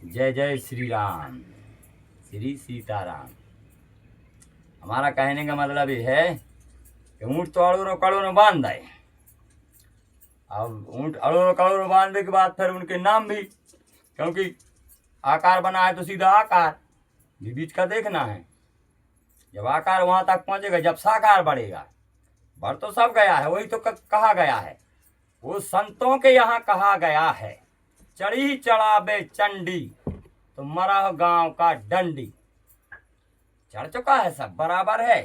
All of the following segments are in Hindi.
जय जय श्री राम, श्री सीताराम। हमारा कहने का मतलब ये है कि ऊँट तो अड़ोरो कड़ोरो बांध दे। अब ऊँट अड़ोरो कड़ोरो बांधने के बाद फिर उनके नाम भी, क्योंकि आकार बना है तो सीधा आकार भी बीच का देखना है। जब आकार वहां तक पहुंचेगा, जब साकार बढ़ेगा, बढ़ तो सब गया है, वही तो कहा गया है, वो संतों के यहाँ कहा गया है, चढ़ी चढ़ावे चंडी तो मरा गांव का डंडी। चढ़ चुका है, सब बराबर है,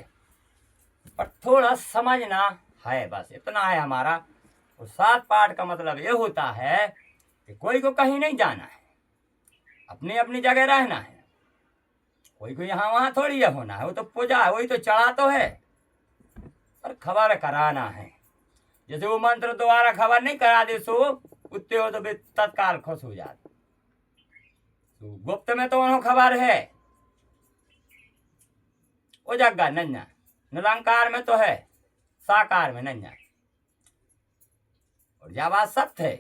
पर थोड़ा समझना है, बस इतना है हमारा। तो 7 पाठ का मतलब ये होता है कि कोई को कहीं नहीं जाना है, अपनी अपनी जगह रहना है, कोई को यहाँ वहां थोड़ी है होना है। वो तो पूजा है, वही तो चढ़ा तो है, पर खबर कराना है। जैसे वो मंत्र द्वारा खबर नहीं करा दे सो कुत्ते हो तो वे तत्काल खुश हो जाते। तो गुप्त में तो उन्होंने खबर है, वो जगह नन्या निरंकार में तो है, साकार में नन्या। और जब बात सत्य है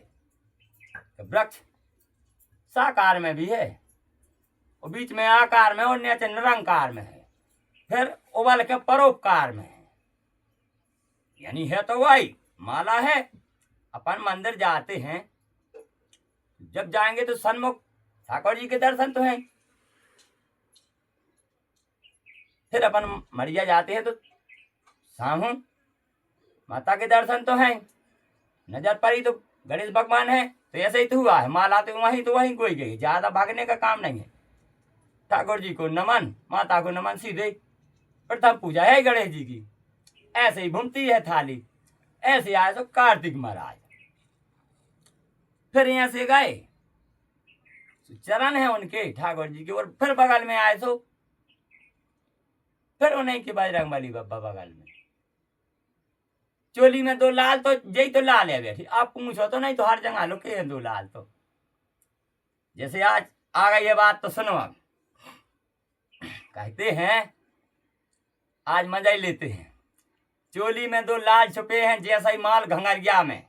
तो वृक्ष साकार में भी है, और बीच में आकार में, और नीचे निरंकार में है, फिर उबल के परोपकार में है। यानी है तो वही माला है। अपन मंदिर जाते हैं, जब जाएंगे तो सन्मुख ठाकुर जी के दर्शन तो हैं, फिर अपन मरिया जाते हैं तो सामू माता के दर्शन तो हैं, नजर पड़ी तो गणेश भगवान है। तो ऐसे ही तो हुआ है, माला तो वहीं कोई गई, ज्यादा भागने का काम नहीं है। ठाकुर जी को नमन, माता को नमन, सीधे प्रथम पूजा है गणेश जी की। ऐसे ही घूमती है थाली। ऐसे आए तो कार्तिक महाराज, फिर यहाँ से गए चरण है उनके ठाकुर जी के, और फिर बगल में आए तो फिर उन्हीं के बजरंगबली बाबा बगल में। चोली में 2 लाल, तो जय तो लाल है बैठी, आप पूछो तो नहीं तो हर जगह लुके हैं 2 लाल। तो जैसे आज आ गई ये बात तो सुनो। अब कहते हैं आज मजा ही लेते हैं। चोली में 2 लाल छुपे हैं जैसा ही माल घंगरिया में।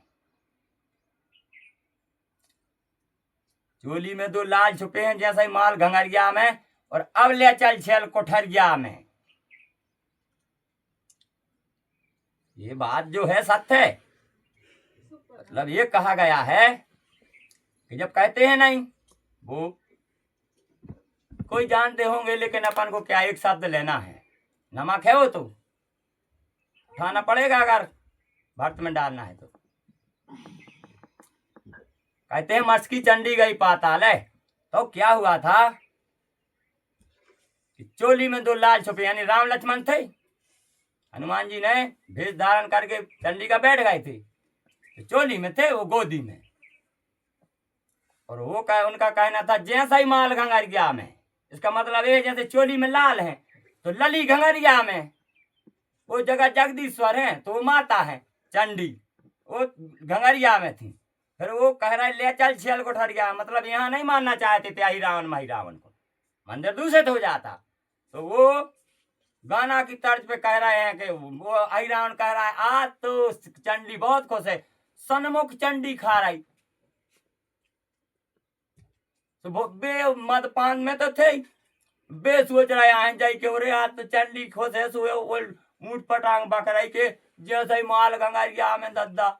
चोली में 2 लाल छुपे हैं जैसा ही माल घंगरिया में, और अब ले चल छेल कोठरिया में। ये बात जो है सत्य है। मतलब ये कहा गया है कि जब कहते हैं नहीं, वो कोई जानते होंगे, लेकिन अपन को क्या एक शब्द लेना है, नमक है वो तो उठाना पड़ेगा अगर भर्त में डालना है तो। कहते हैं मस्की चंडी गई पाताल है। तो क्या हुआ था कि चोली में 2 लाल छुपे, यानी राम लक्ष्मण थे। हनुमान जी ने भेष धारण करके चंडी का बैठ गए थे, तो चोली में थे, वो गोदी में। और वो उनका कहना था जैसा ही माल घंगरिया में। इसका मतलब ये, जैसे चोली में लाल है तो लली घंगरिया में, वो जगह जगदीश्वर है तो वो माता है चंडी, वो घंगरिया में थी। फिर वो कह रहा है ले चल छेल कोठरिया, मतलब यहाँ नहीं मानना चाहते थे अहि रावण मही रावण को, मंदिर दूषित हो जाता। तो वो गाना की तर्ज पे कह रहे हैं कि वो अहि रावण कह रहा है आज तो चंडी बहुत खुश है, सन्मुख चंडी खा रही। तो बे मदपान में तो थे, बे सोच रहे हैं जाई के, और आज तो चंडी खुश है, सो ऊँट पटांग बकराई के जैसे ही माल गंगारिया में दद्दा,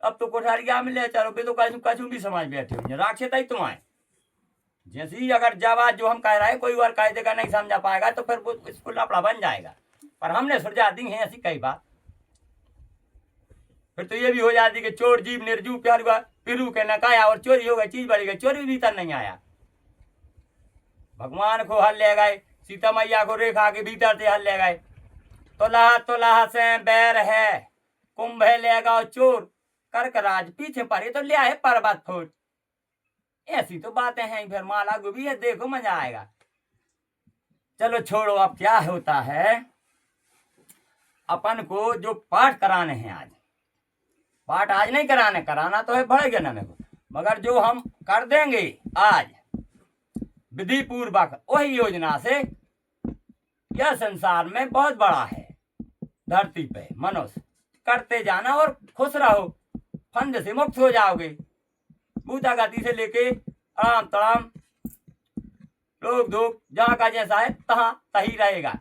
अब तो कोठरिया में ले चलो। बे तो कछु भी समझ बैठे हुए राक्षस ही तुम आए। जैसे ही अगर जवाब जो हम कह रहे हैं कोई और कह देगा नहीं समझा पाएगा, तो फिर वो इसको लफड़ा बन जाएगा। पर हमने सुलझा दी है ऐसी कई बात। फिर तो ये भी हो जाती कि चोर जीव निर्जू प्यार पिरू के नकाया, और चोरी हो गई, चीज बढ़ गई, चोरी भीतर नहीं आया। भगवान को हल ले गए, सीता मैया को रेखा के भीतर से हल ले गए। तुलह से बैर है, कुंभ लेगा चोर, कर्कराज पीछे पड़े तो ले आए पर्वत फूट। ऐसी तो बातें हैं। फिर माला गोभी है, देखो मजा आएगा। चलो छोड़ो, अब क्या होता है, अपन को जो पाठ कराने हैं आज, पाठ आज नहीं कराना तो है बड़े ज्ञान में, मगर जो हम कर देंगे आज विधि पूर्वक, वही योजना से यह संसार में बहुत बड़ा है। धरती पे मनुष्य करते जाना और खुश रहो, फंद से मुक्त हो जाओगे। भूता गति से लेके आराम तराम रोक धोक जहाँ का जैसा है तहाँ तही रहेगा।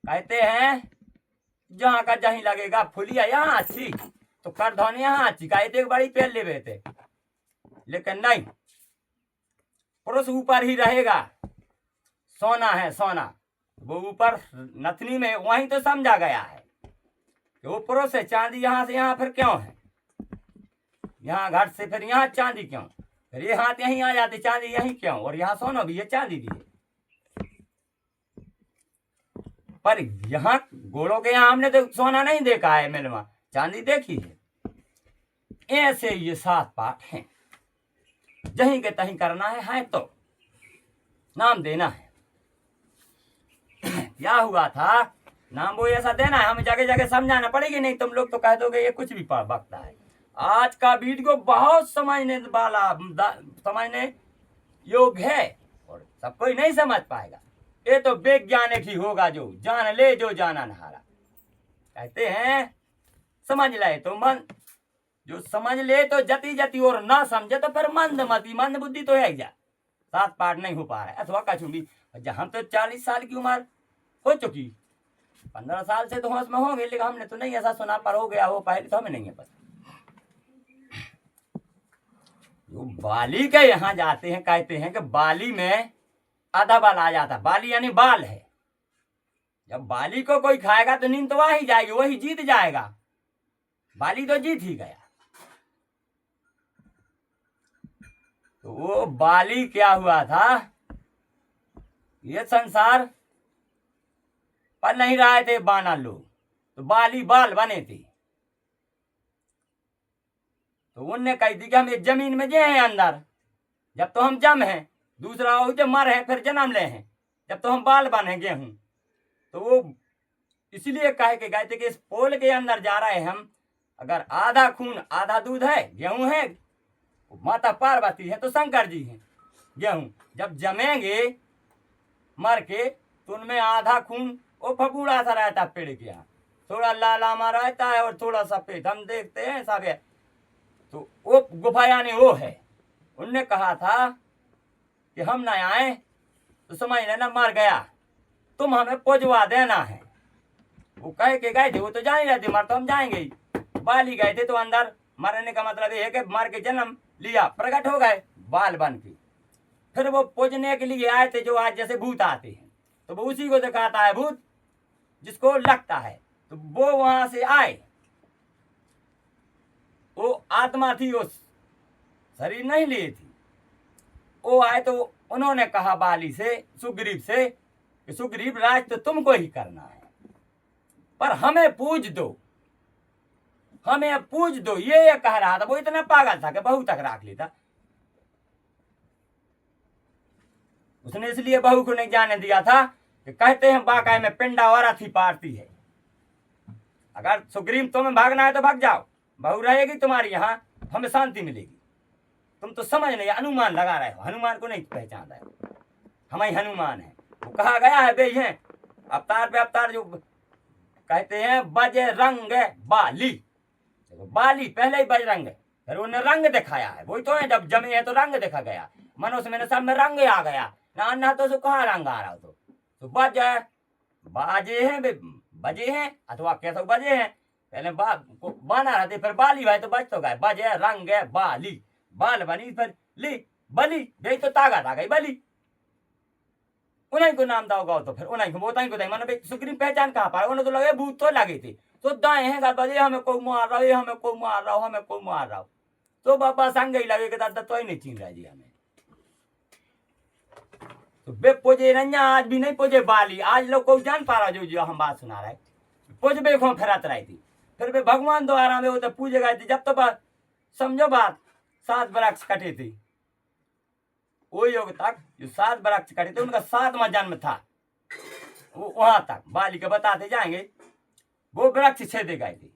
कहते हैं जहाँ का जहीं लगेगा, फुलिया यहाँ अच्छी तो कर धोने यहाँ अच्छी, कहते एक बड़ी पेल ले थे। लेकिन नहीं, पुरुष ऊपर ही रहेगा। सोना है सोना, वो ऊपर नथनी में, वहीं तो समझा गया है कि वो पुरुष है। चांदी यहाँ से यहाँ फिर क्यों है, यहाँ घाट से फिर यहाँ चांदी क्यों, फिर ये हाथ यहीं आ जाते, चांदी यहीं क्यों, और यहाँ सोना भी है चांदी भी है। पर यहाँ गोड़ों के यहाँ हमने तो सोना नहीं देखा है, मिलवा चांदी देखी है। ऐसे ये 7 पाठ हैं, जहीं के तहीं करना है तो नाम देना है। क्या हुआ था, नाम वो ऐसा देना है, हमें जगह जगह समझाना पड़ेगी, नहीं तुम लोग तो कह दोगे ये कुछ भी बकता है। आज का वीडियो बहुत समझने वाला, समझने योग्य है, और सब कोई नहीं समझ पाएगा। ये तो वैज्ञानिक ही होगा जो जान ले, जो जाना नहारा। कहते हैं समझ ले तो मन, जो समझ ले तो जति जति, और ना समझे तो फिर मंद मती, मंद बुद्धि तो है क्या। 7 पाठ नहीं हो पा रहा है, अथवा कछू भी। हम तो 40 साल की उम्र हो चुकी, 15 साल से तो होश में होंगे, लेकिन हमने तो नहीं ऐसा सुना, पर हो गया वो पहले तो हमें नहीं है पता। जो बाली के यहाँ जाते हैं, कहते हैं कि बाली में आधा बाल आ जाता, बाली यानी बाल है। जब बाली को कोई खाएगा तो नींद तो वही जाएगी, वही जीत जाएगा, बाली तो जीत ही गया। तो वो बाली क्या हुआ था, ये संसार पर नहीं रहे थे बाना लोग, तो बाली बाल बने थे। तो उनने कही थी कि हम इस जमीन में जे हैं अंदर, जब तो हम जम हैं, दूसरा हो जब मर हैं फिर जन्म ले हैं, जब तो हम बाल बने गेहूं। तो वो इसलिए कहे के गए थे कि इस पोल के अंदर जा रहे हैं हम, अगर आधा खून आधा दूध है, गेहूं है, माता पार्वती है तो शंकर जी हैं। गेहूं जब जमेंगे मर के, तो उनमें आधा खून वो फपूड़ा सा रहता पेड़ के यहाँ, थोड़ा लालामा रहता है और थोड़ा सफेद, हम देखते हैं सब है। तो वो गुफा यानी वो है। उनने कहा था कि हम ना आए तो समझ लेना मर गया, तुम हमें पुजवा देना है। वो कह के गए थे, वो तो जान ही रहते मर तो हम जाएंगे ही। बाल ही गए थे तो अंदर, मरने का मतलब ये है कि मर के जन्म लिया, प्रकट हो गए बाल बन के। फिर वो पूजने के लिए आए थे, जो आज जैसे भूत आते हैं, तो वो उसी को दिखाता है भूत जिसको लगता है। तो वो वहां से आए, वो आत्मा थी, वो शरीर नहीं ली थी। वो आए तो उन्होंने कहा बाली से, सुग्रीव से, कि सुग्रीव राज तो तुमको ही करना है, पर हमें पूज दो, हमें पूज दो। ये कह रहा था, वो इतना पागल था कि बहू तक राख लेता। उसने इसलिए बहू को नहीं जाने दिया था कि कहते हैं बाकाय में पिंडा और अथी पारती है। अगर सुग्रीव तुम्हें भागना है तो भाग जाओ, बहू रहेगी तुम्हारी यहाँ, हमें शांति मिलेगी। तुम तो समझ नहीं, अनुमान लगा रहे हो, हनुमान को नहीं पहचान रहे हो, हम ही हनुमान है। वो कहा गया है बे हैं अवतार पे अवतार, जो कहते हैं बजरंग बाली, बाली पहले ही बजरंग है, फिर उन्हें रंग दिखाया है। वही तो है, जब जमे है तो रंग देखा गया, मनुष्य में सब में रंग आ गया ना तो कहाँ रंग आ रहा हो। तो बज बाजे हैं, बजे हैं, अथवा कैसे बजे हैं, पहले बाना रहते फिर बाली भाई तो बज तो गए, बजे रंग बाली, बाल बनी फिर ली बली गई, तो ताकत आ गई बली। उन्हीं को नाम दाओ गाओ तो फिर उन्हीं को बोता ही को मानो सुग्रीव पहचान कहाँ पाए, उन्हें तो लगे भूत तो लगे थे, तो दाएं हैं बजे हमें कोई मार रहा है, हमें कोई मार रहा हो, हमें कोई मार रहा हो। तो बाबा संग ही लगे कि दादा तो ही नहीं छीन रहा जी हमें। तो बे पोजे रंजा आज भी नहीं पोजे बाली, आज लोग को जान पा रहा जो हम बात सुना रहे, पोज बे को फिरत रही थी। फिर वे भगवान द्वारा में वो तो पूजे गए थे, जब तो बात समझो बात 7 वृक्ष कटे थे, वो योग तक जो 7 वृक्ष कटे थे उनका 7वां जन्म था, वो वहां तक बाली के बताते जाएंगे, वो वृक्ष छेदे गए थे।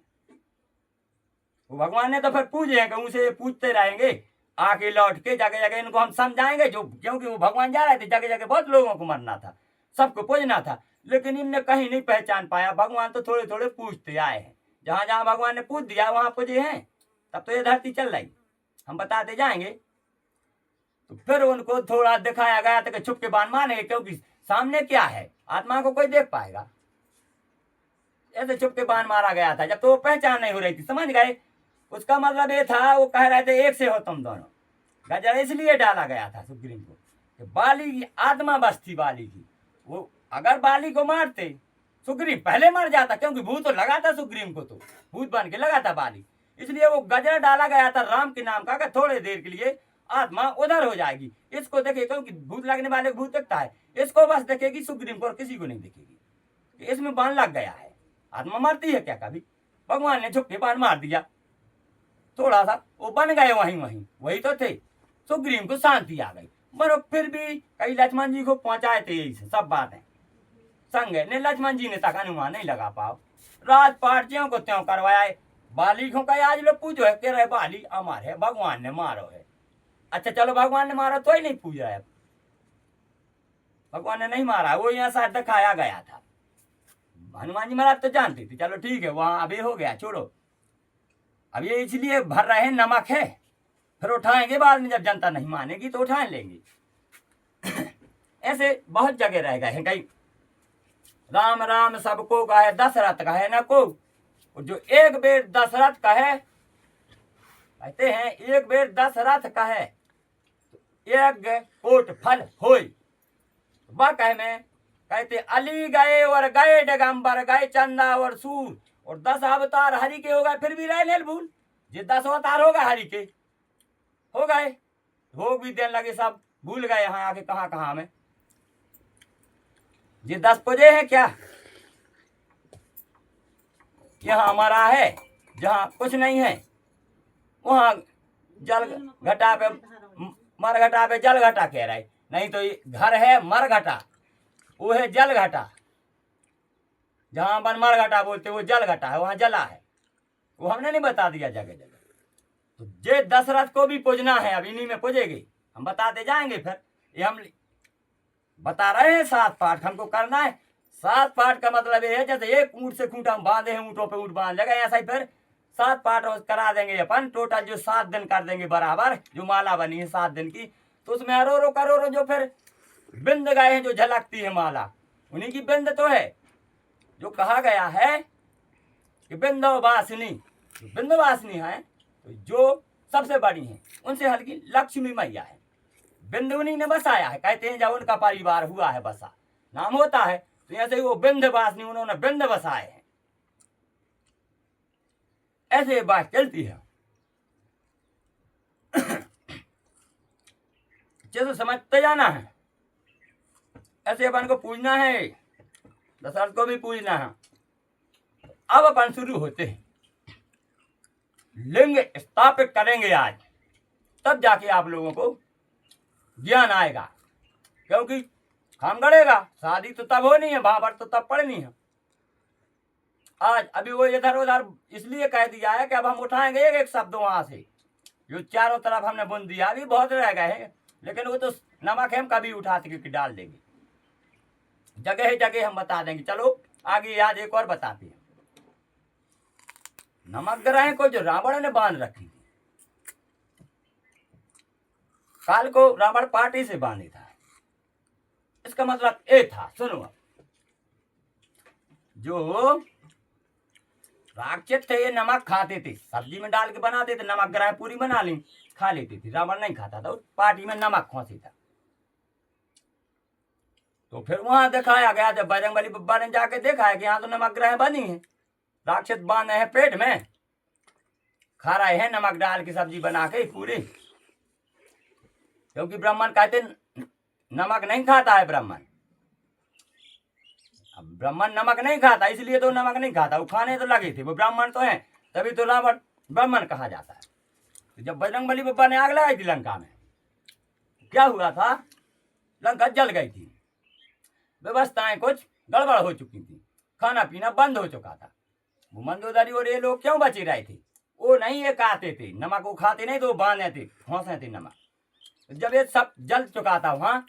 वो भगवान ने तो फिर पूजे हैं कि उनसे पूछते रहेंगे, आके लौट के जगह जगह इनको हम समझाएंगे, जो क्योंकि वो भगवान जा रहे थे जगह जगह, बहुत लोगों को मरना था, सबको पूजना था, लेकिन इनने कहीं नहीं पहचान पाया। भगवान तो थोड़े थोड़े पूछते आए हैं, जहां जहां भगवान ने पूछ दिया वहां पूजे हैं, तब तो ये धरती चल रही, हम बताते जाएंगे। तो फिर उनको थोड़ा दिखाया गया था कि छुप के बाण मारेंगे, क्योंकि सामने क्या है, आत्मा को कोई देख पाएगा। ऐसे छुप के बाण मारा गया था, जब तो वो पहचान नहीं हो रही थी, समझ गए। उसका मतलब ये था, वो कह रहे थे एक से हो तुम दोनों। गजर इसलिए डाला गया था सुग्रीव को कि बाली की आत्मा बस थी बाली की। वो अगर बाली को मारते, सुग्रीव पहले मर जाता, क्योंकि भूत तो लगा था सुग्रीव को, तो भूत बन के लगा था बाली। इसलिए वो गजरा डाला गया था राम के नाम का, कि थोड़े देर के लिए आत्मा उधर हो जाएगी, इसको देखे, क्योंकि भूत लगने वाले को भूत दिखता है, इसको बस देखेगी सुग्रीव को और किसी को नहीं देखेगी। इसमें बाण लग गया है। आत्मा मरती है क्या कभी? भगवान ने छुप के बाण मार दिया, थोड़ा सा वो बन गए वही तो थे। सुग्रीव को शांति आ गई, मगर फिर भी कई लक्ष्मण जी को पहुंचाए थे, यही से सब बातें संग ने लक्ष्मण जी ने तक अनुमान नहीं लगा पाओ। राजपाट ज्यों को त्यों करवाया। बाली को कहे आज लोग पूजो है, कह रहे बाली अमर है, भगवान ने मारो है। अच्छा चलो भगवान ने मारा तो ही नहीं पूज रहा है, भगवान ने नहीं मारा, वो यहाँ शायद दिखाया गया था। हनुमान जी महाराज तो जानते थे, चलो ठीक है, वहां अभी हो गया, छोड़ो। अब ये इसलिए भर रहे नमक है, फिर उठाएंगे बाद में, जब जनता नहीं मानेगी तो उठा लेंगे। ऐसे बहुत जगह रह गए हैं। कहीं राम राम सबको कहे, दशरथ कहे न को। जो एक बेर दशरथ कहे, कहते हैं एक बेर दशरथ कहे यज्ञ कोट फल होय। वह कहे में कहते अली गए और गए डगम्बर, गए चंदा और सूर, और 10 अवतार हरि के हो गए, फिर भी रह नहीं भूल। ये 10 अवतार हो गए हरि के, हो गए, भोग भी देने लगे, सब भूल गए यहाँ आके कहाँ कहाँ में। ये 10 पूजे हैं क्या? यहाँ हमारा है, जहाँ कुछ नहीं है, वहाँ जल घटा पे, मर घटा पे जल घटा कह रहे, नहीं तो ये घर है मर घटा, वो है जल घटा। जहाँ अपन मर घटा बोलते वो जल घटा है, वहाँ जला है, वो हमने नहीं बता दिया जगह जगह। तो जे दशरथ को भी पूजना है, अब इन्हीं में पूजेगी, हम बताते जाएंगे। फिर ये हम बता रहे हैं 7 पाठ हमको करना है। 7 पाठ का मतलब ये है, जैसे एक ऊँट से खूंटा हम बांधे हैं, ऊँटों पे ऊँट बांध लगे, ऐसा ही फिर 7 पाठ करा देंगे अपन। टोटल जो 7 दिन कर देंगे बराबर, जो माला बनी है 7 दिन की, तो उसमें अरोरो करोड़ों जो फिर बिंद गए हैं, जो झलकती है माला, उन्हीं की बिंद तो है। जो कहा गया है कि बिंदवासिनी, बिंदवासिनी है, तो जो सबसे बड़ी है उनसे हल्की लक्ष्मी मैया है, बिंद उन्हीं ने बसाया है। कहते हैं जब उनका परिवार हुआ है बसा, नाम होता है, तो ऐसे ही वो बिंदवासिनी, उन्होंने बिंद बसाए हैं। ऐसे बात चलती है। जैसे समझते जाना है, ऐसे अपन को पूजना है, दशरथ को भी पूजना है। अब अपन शुरू होते हैं, लिंग स्थापित करेंगे आज, तब जाके आप लोगों को ज्ञान आएगा। क्योंकि हम गड़ेगा, शादी तो तब होनी है, महाभारत तो तब पढ़नी है। आज अभी वो इधर उधर इसलिए कह दिया है कि अब हम उठाएंगे एक एक शब्द वहां से, जो चारों तरफ हमने बुन दिया, अभी बहुत रह गए हैं, लेकिन वो तो नमक है, हम कभी उठाते कि डाल देंगे, जगह जगह हम बता देंगे। चलो आगे आज एक और बताते हैं। नमक ग्रह को जो रावण ने बांध रखी, काल को रावण पार्टी से बांधे था, इसका मतलब ये था, सुनो अब, जो राक्षस थे ये नमक खाते थे, सब्जी में डाल के बनाते थे, नमक ग्रह पूरी बना ली खा लेते थे। रावण नहीं खाता था, पार्टी में नमक खोसी था। तो फिर वहां दिखाया गया, जब बजरंगबली बब्बा ने जाके देखा है कि यहाँ तो नमक ग्रह बनी है, राक्षस बांधे हैं पेट में, खा रहे हैं नमक डाल की सब्जी बना के पूरी। क्योंकि ब्राह्मण कहते नमक नहीं खाता है ब्राह्मण, अब ब्राह्मण नमक नहीं खाता, इसलिए तो नमक नहीं खाता, वो खाने तो लगे थे, वो ब्राह्मण तो हैं, तभी तो रावण ब्राह्मण कहा जाता है। तो जब बजरंगबली बब्बा ने आग लगाई थी लंका में, क्या हुआ था, लंका जल गई थी, व्यवस्थाएं कुछ गड़बड़ हो चुकी थी, खाना पीना बंद हो चुका था। वो मंदोदरी और ये लोग क्यों बचे रहे थे, वो नहीं ये खाते थे नमक, वो खाते नहीं, तो वो बांधे थे, खोसे थे नमक। जब ये सब जल चुका था, वहां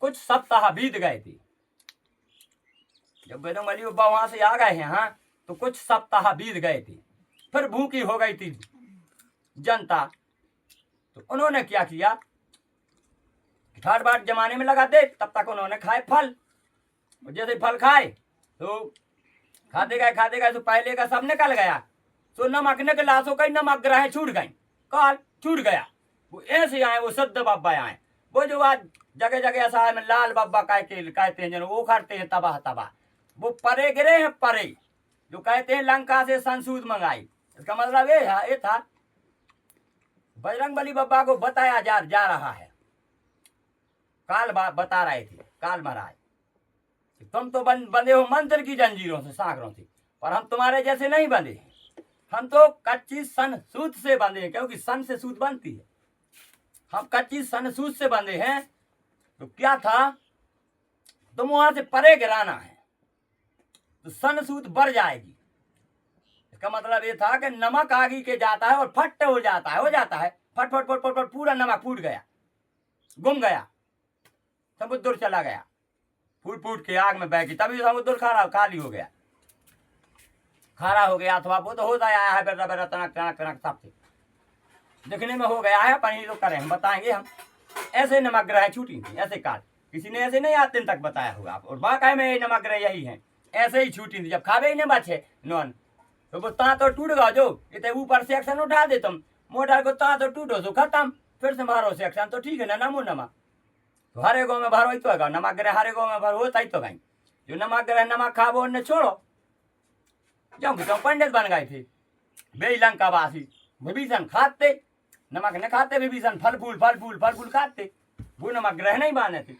कुछ सप्ताह बीत गए थे। जब बजरंगबली बब्बा वहां से आ गए हैं, हाँ, तो कुछ सप्ताह बीत गए थे, फिर भूखी हो गई थी जनता। तो उन्होंने क्या किया, ठाट बाट जमाने में लगा दे, तब तक उन्होंने खाए फल। जैसे फल खाए तो खाते गए तो पहले का सब निकल गया, तो नमक निकला तो कहीं नमक ग्रह छूट गई, काल छूट गया। वो ऐसे आए, वो सद्द बाबा आए, वो जो आज जगह जगह ऐसा में लाल बाबा कहते हैं, वो करते हैं तबाह तबाह। वो परे गिरे हैं, परे जो कहते हैं लंका से संसूद मंगाई। इसका मतलब ये था बजरंगबली बाबा को बताया जा रहा है। काल बता रहे थे, काल महाराज तुम तो बंधे हो मंत्र की जंजीरों से, साकरों से, पर हम तुम्हारे जैसे नहीं बंधे हैं। हम तो कच्ची सन सूत से बंधे हैं, क्योंकि सन से सूत बनती है। हम कच्ची सन सूत से बंधे हैं। तो क्या था, तुम वहां से परे गिराना है तो सन सूत बढ़ जाएगी। इसका मतलब ये था कि नमक आगे के जाता है और फट हो जाता है, फट फट फट फट फट, पूरा नमक फूट गया, गुम गया, समुद्र चला गया, फूट फूट के आग में बह गई, तभी समुद्र खाली हो गया, खारा हो गया। अथवा वो तो होता आया है बेरा बेरा तनक तनक तनक सबसे दिखने में हो गया है। पनी तो करें, हम बताएंगे हम। ऐसे नमक ग्रह छूटी थी, ऐसे काल किसी ने ऐसे नहीं आज दिन तक बताया होगा। और बाकाय में ये नमक ग्रह यही है, ऐसे ही छूटी थी। जब खावे ही नहीं बचे नॉन तो वो ता तो टूट गया, जो इतने ऊपर से एक्शन उठा दे तुम मोटर को, ता तो टूटो तो खत्म, फिर से मारो से एक्शन तो ठीक है ना, नमो नमा। तो हरे गाँव में भरो ही तो है नमक ग्रह, हरे गाँव में भरो होता ही तो भाई। जो नमक ग्रह नमक खावो उन्हें छोड़ो, जो पंडित बन गए थे बे लंका वासी। विभीषण खाते नमक न खाते, विभीषण फल फूल खाते, वो नमक ग्रह नहीं माने थे।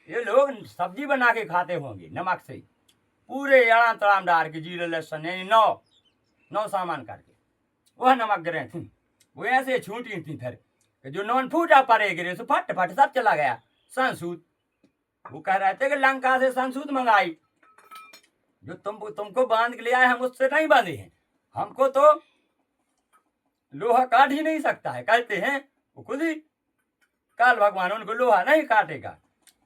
ये लोग सब्जी बना के खाते होंगे नमक से, पूरे अड़ाम तड़ाम डाल के, जीरे लहसुन यानी नौ सामान करके, वह नमक ग्रह थी। वो ऐसे छूटी थी फिर जो नॉन फूटा परे गिरे सो फट फट सब चला गया संसूद। वो कह रहे थे कि लंका से संसूद मंगाई, जो तुमको बांध के ले आए, हम उससे नहीं बांधे हैं, हमको तो लोहा काट ही नहीं सकता है। कहते हैं वो खुद ही काल भगवान उनको लोहा नहीं काटेगा।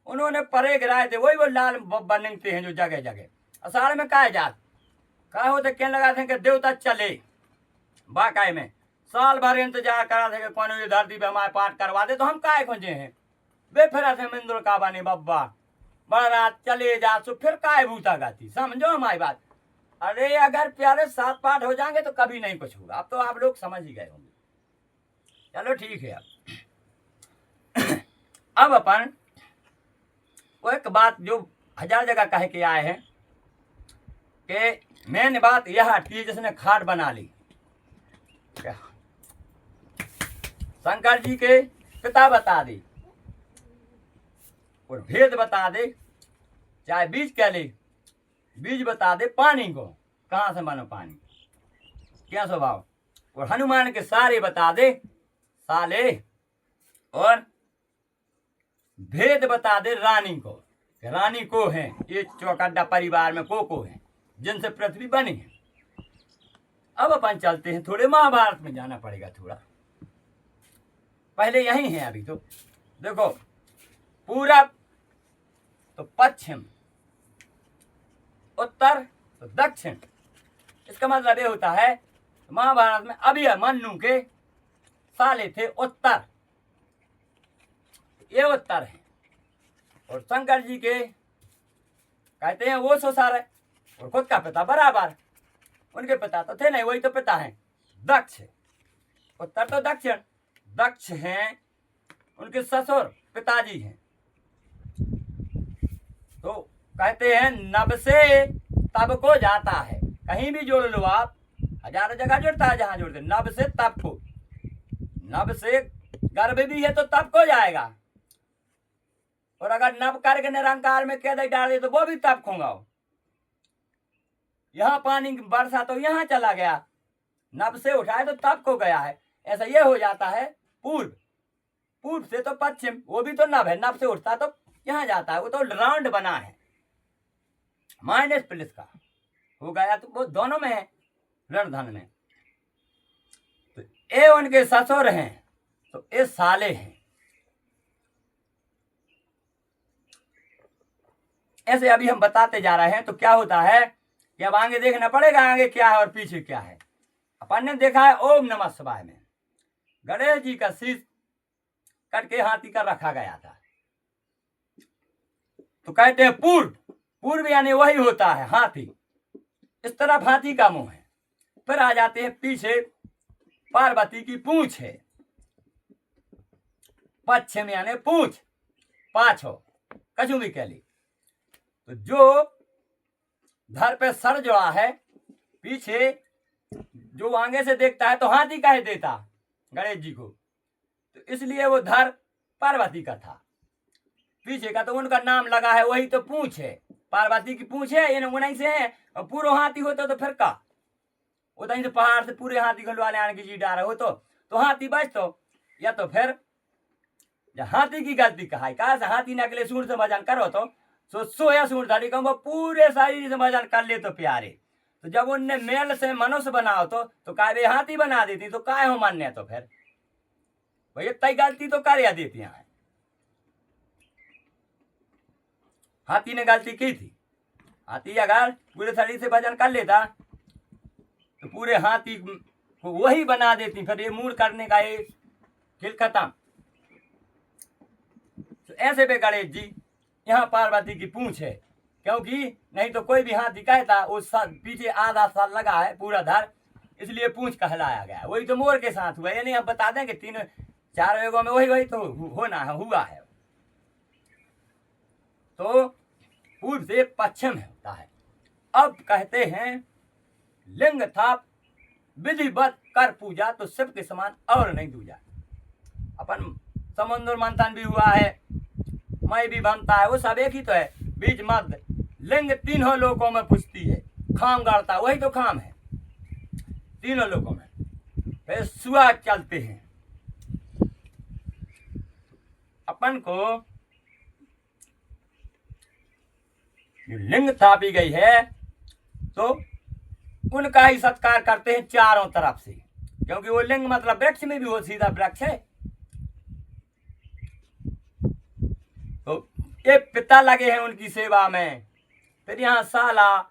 उन्होंने परे गिराए थे, वही वो लाल बनते हैं जो जगह जगह अषाढ़ में कहा जात कहा होते क्या लगा थे कि देवता चले बाकाय में साल भर इंतजार करा थे कि कौन ये धरती पे हमारे पाठ करवा दे, तो हम काय खोजे हैं बेफिरा थे मिंदुर का बने बब्बा बड़ा रात चले जा, तो फिर काय भूता गाती, समझो हमारी बात। अरे अगर प्यारे 7 पाठ हो जाएंगे तो कभी नहीं कुछ होगा। अब तो आप लोग समझ ही गए होंगे, चलो ठीक है। अब अपन वो एक बात जो 1000 जगह कह के आए हैं कि मेन बात यह थी, जिसने खाट बना ली, शंकर जी के पिता बता दे और भेद बता दे, चाहे बीज कह ले, बीज बता दे पानी को कहां से बनो पानी, क्या स्वभाव, और हनुमान के सारे बता दे साले, और भेद बता दे रानी को, रानी को है ये चौकड्डा परिवार में को है जिनसे पृथ्वी बनी है। अब अपन चलते हैं, थोड़े महाभारत में जाना पड़ेगा, थोड़ा पहले यही है। अभी तो देखो पूरब तो पश्चिम, उत्तर तो दक्षिण। इसका मतलब ये होता है महाभारत में अभी मन्नू के साले थे उत्तर, ये उत्तर है, और शंकर जी के कहते हैं वो सोसार है, और खुद का पिता बराबर, उनके पिता तो थे नहीं, वही तो पिता है दक्ष। उत्तर तो दक्षिण, दक्ष हैं उनके ससुर पिताजी हैं। तो कहते हैं नभ से तब को जाता है, कहीं भी जोड़ लो आप, 1000 जगह जुड़ता है जहां जोड़ते, नभ से तब को, नभ से गर्भ भी है तो तब को जाएगा, और अगर नभ करके निरंकार में कह दे डाल दे तो वो भी तब खोगा। यहां पानी बरसा तो यहां चला गया, नभ से उठाए तो तब को गया है। ऐसा ये हो जाता है पूर्व, पूर्व से तो पश्चिम, वो भी तो नभ है, नभ से उठता तो यहां जाता है, वो तो राउंड बना है -+ का हो गया, तो वो दोनों में है रणधन में। तो ये उनके ससुर हैं, तो ये साले हैं। ऐसे अभी हम बताते जा रहे हैं, तो क्या होता है कि अब आगे देखना पड़ेगा आगे क्या है और पीछे क्या है। अपन ने देखा है ओम नमः शिवाय में गणेश जी का शीश कट के हाथी का रखा गया था, तो कहते हैं पूर्व। पूर्व यानी वही होता है हाथी। इस तरफ हाथी का मुंह है। फिर आ जाते हैं पीछे, पार्वती की पूंछ है। पश्चिम यानी पूंछ, पाछो कछु भी कह ली। तो जो धर पे सर जोड़ा है, पीछे जो आगे से देखता है तो हाथी कहे देता गणेश जी को, तो इसलिए वो धर पार्वती का था। पीछे का तो उनका नाम लगा है, वही तो पूंछ है, पार्वती की पूंछ है, इन उन्हीं से है। और पूरा हाथी होता तो फिर का उतनी से पहाड़ से पूरे हाथी खलवाने आने की जी डारे हो तो हाथी बच तो, या तो फिर हाथी की गलती कहा है। कहा से हाथी ने अगले सूर से भजन करो तो सोया सूर धारी कहूँ पूरे शरीर से भजन कर ले तो प्यारे। तो जब उनने मेल से मनुष्य बनाओ तो काहे हाथी बना देती, तो काहे हो मान्य, तो फिर भैया तय गलती तो कर देती है। हाथी ने गलती की थी। हाथी अगर पूरे शरीर से भजन कर लेता तो पूरे हाथी को वही बना देती, फिर ये मूड करने का ये खेल खत्म। तो ऐसे पे गणेश जी यहाँ पार्वती की पूंछ है, क्योंकि नहीं तो कोई भी हाथी कहता उस पीछे आधा साल लगा है पूरा धर, इसलिए पूंछ कहलाया गया। वही तो मोर के साथ हुआ, यानी हम बता दें कि 3-4 युगों में वही तो होना है, हुआ है। तो पूर्व से पश्चिम होता है। अब कहते हैं लिंग था विधिवत कर पूजा, तो शिव के समान और नहीं दूजा। अपन समुद्र मंथन भी हुआ है, मई भी बनता है, वो सब एक ही तो है। बीच मध्य लिंग तीनों लोकों में पुछती है, खाम गाड़ता वही तो खाम है तीनों लोकों में। फिर सुआ चलते हैं। अपन को लिंग थापी गई है तो उनका ही सत्कार करते हैं चारों तरफ से, क्योंकि वो लिंग मतलब वृक्ष में भी वो सीधा वृक्ष है। तो ये पिता लगे हैं उनकी सेवा में। फिर यहाँ साला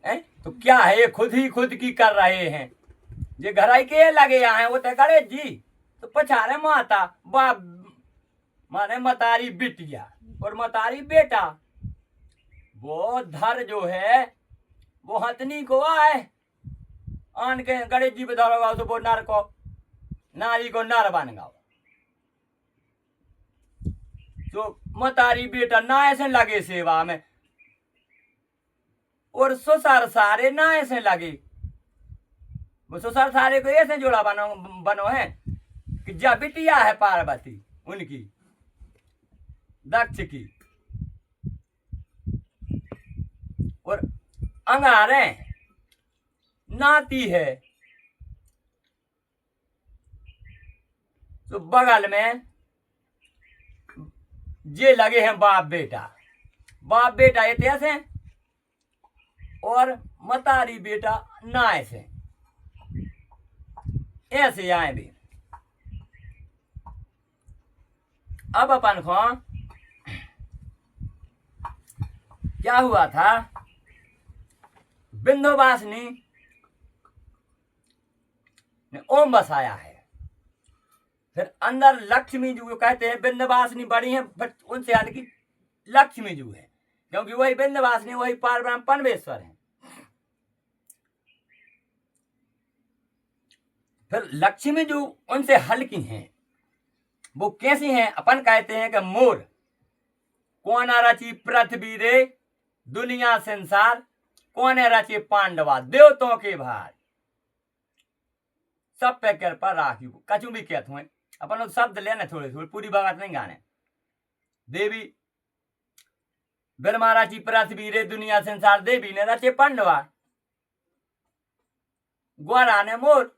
है, तो क्या है, ये खुद ही खुद की कर रहे हैं। ये घर के लगे यहाँ हैं, वो तो गणेश जी तो पछारे माता बाप माने मतारी बिटिया और मतारी बेटा। वो धर जो है वो हथनी को आए आन के गणेश जी पे धरोगा तो वो नर को नारी को नर बन गाओ। तो मतारी बेटा ना ऐसे लगे सेवा में, और ससुर सारे ना ऐसे लगे। वो ससुर सारे को ऐसे जोड़ा बनो है कि जब बिटिया है पार्वती उनकी दक्ष की, और अंगारे नाती है, तो बगल में जे लगे हैं बाप बेटा इतिहास है, और मतारी बेटा ना ऐसे आए भी। अब अपन को क्या हुआ था, विंध्यवासिनी ने ओम बसाया है। फिर अंदर लक्ष्मी जो कहते हैं विंध्यवासिनी बड़ी है, बट उनसे यानी कि लक्ष्मी जो है, क्योंकि वही विंध्यवासिनी वही पारब्रह्म परमेश्वर है। फिर लक्ष्मी जो उनसे हल्की हैं, वो कैसी हैं, अपन कहते हैं कि मोर कौन रची पृथ्वी रे दुनिया संसार, कौन रचे पांडवा देवतों के भार, सब पे कृपा राखी। कचू भी कहते हैं अपन शब्द लेने थोड़े थोड़े, पूरी बात नहीं गाने। देवी ब्रह्मा रची पृथ्वी रे दुनिया संसार, देवी ने रचे पांडवा, ग्वारा ने मोर।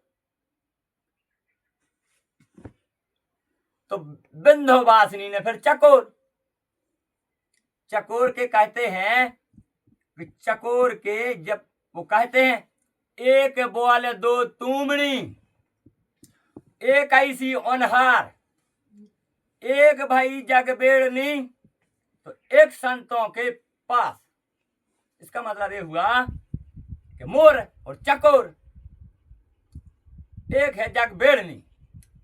तो विंध्यवासिनी ने फिर चकोर के कहते हैं, चकोर के जब वो कहते हैं एक बोल दो तुमड़ी, एक ऐसी ओनहार, एक भाई जग बेड़नी, तो एक संतों के पास। इसका मतलब ये हुआ कि मोर और चकोर एक है जग बेड़नी।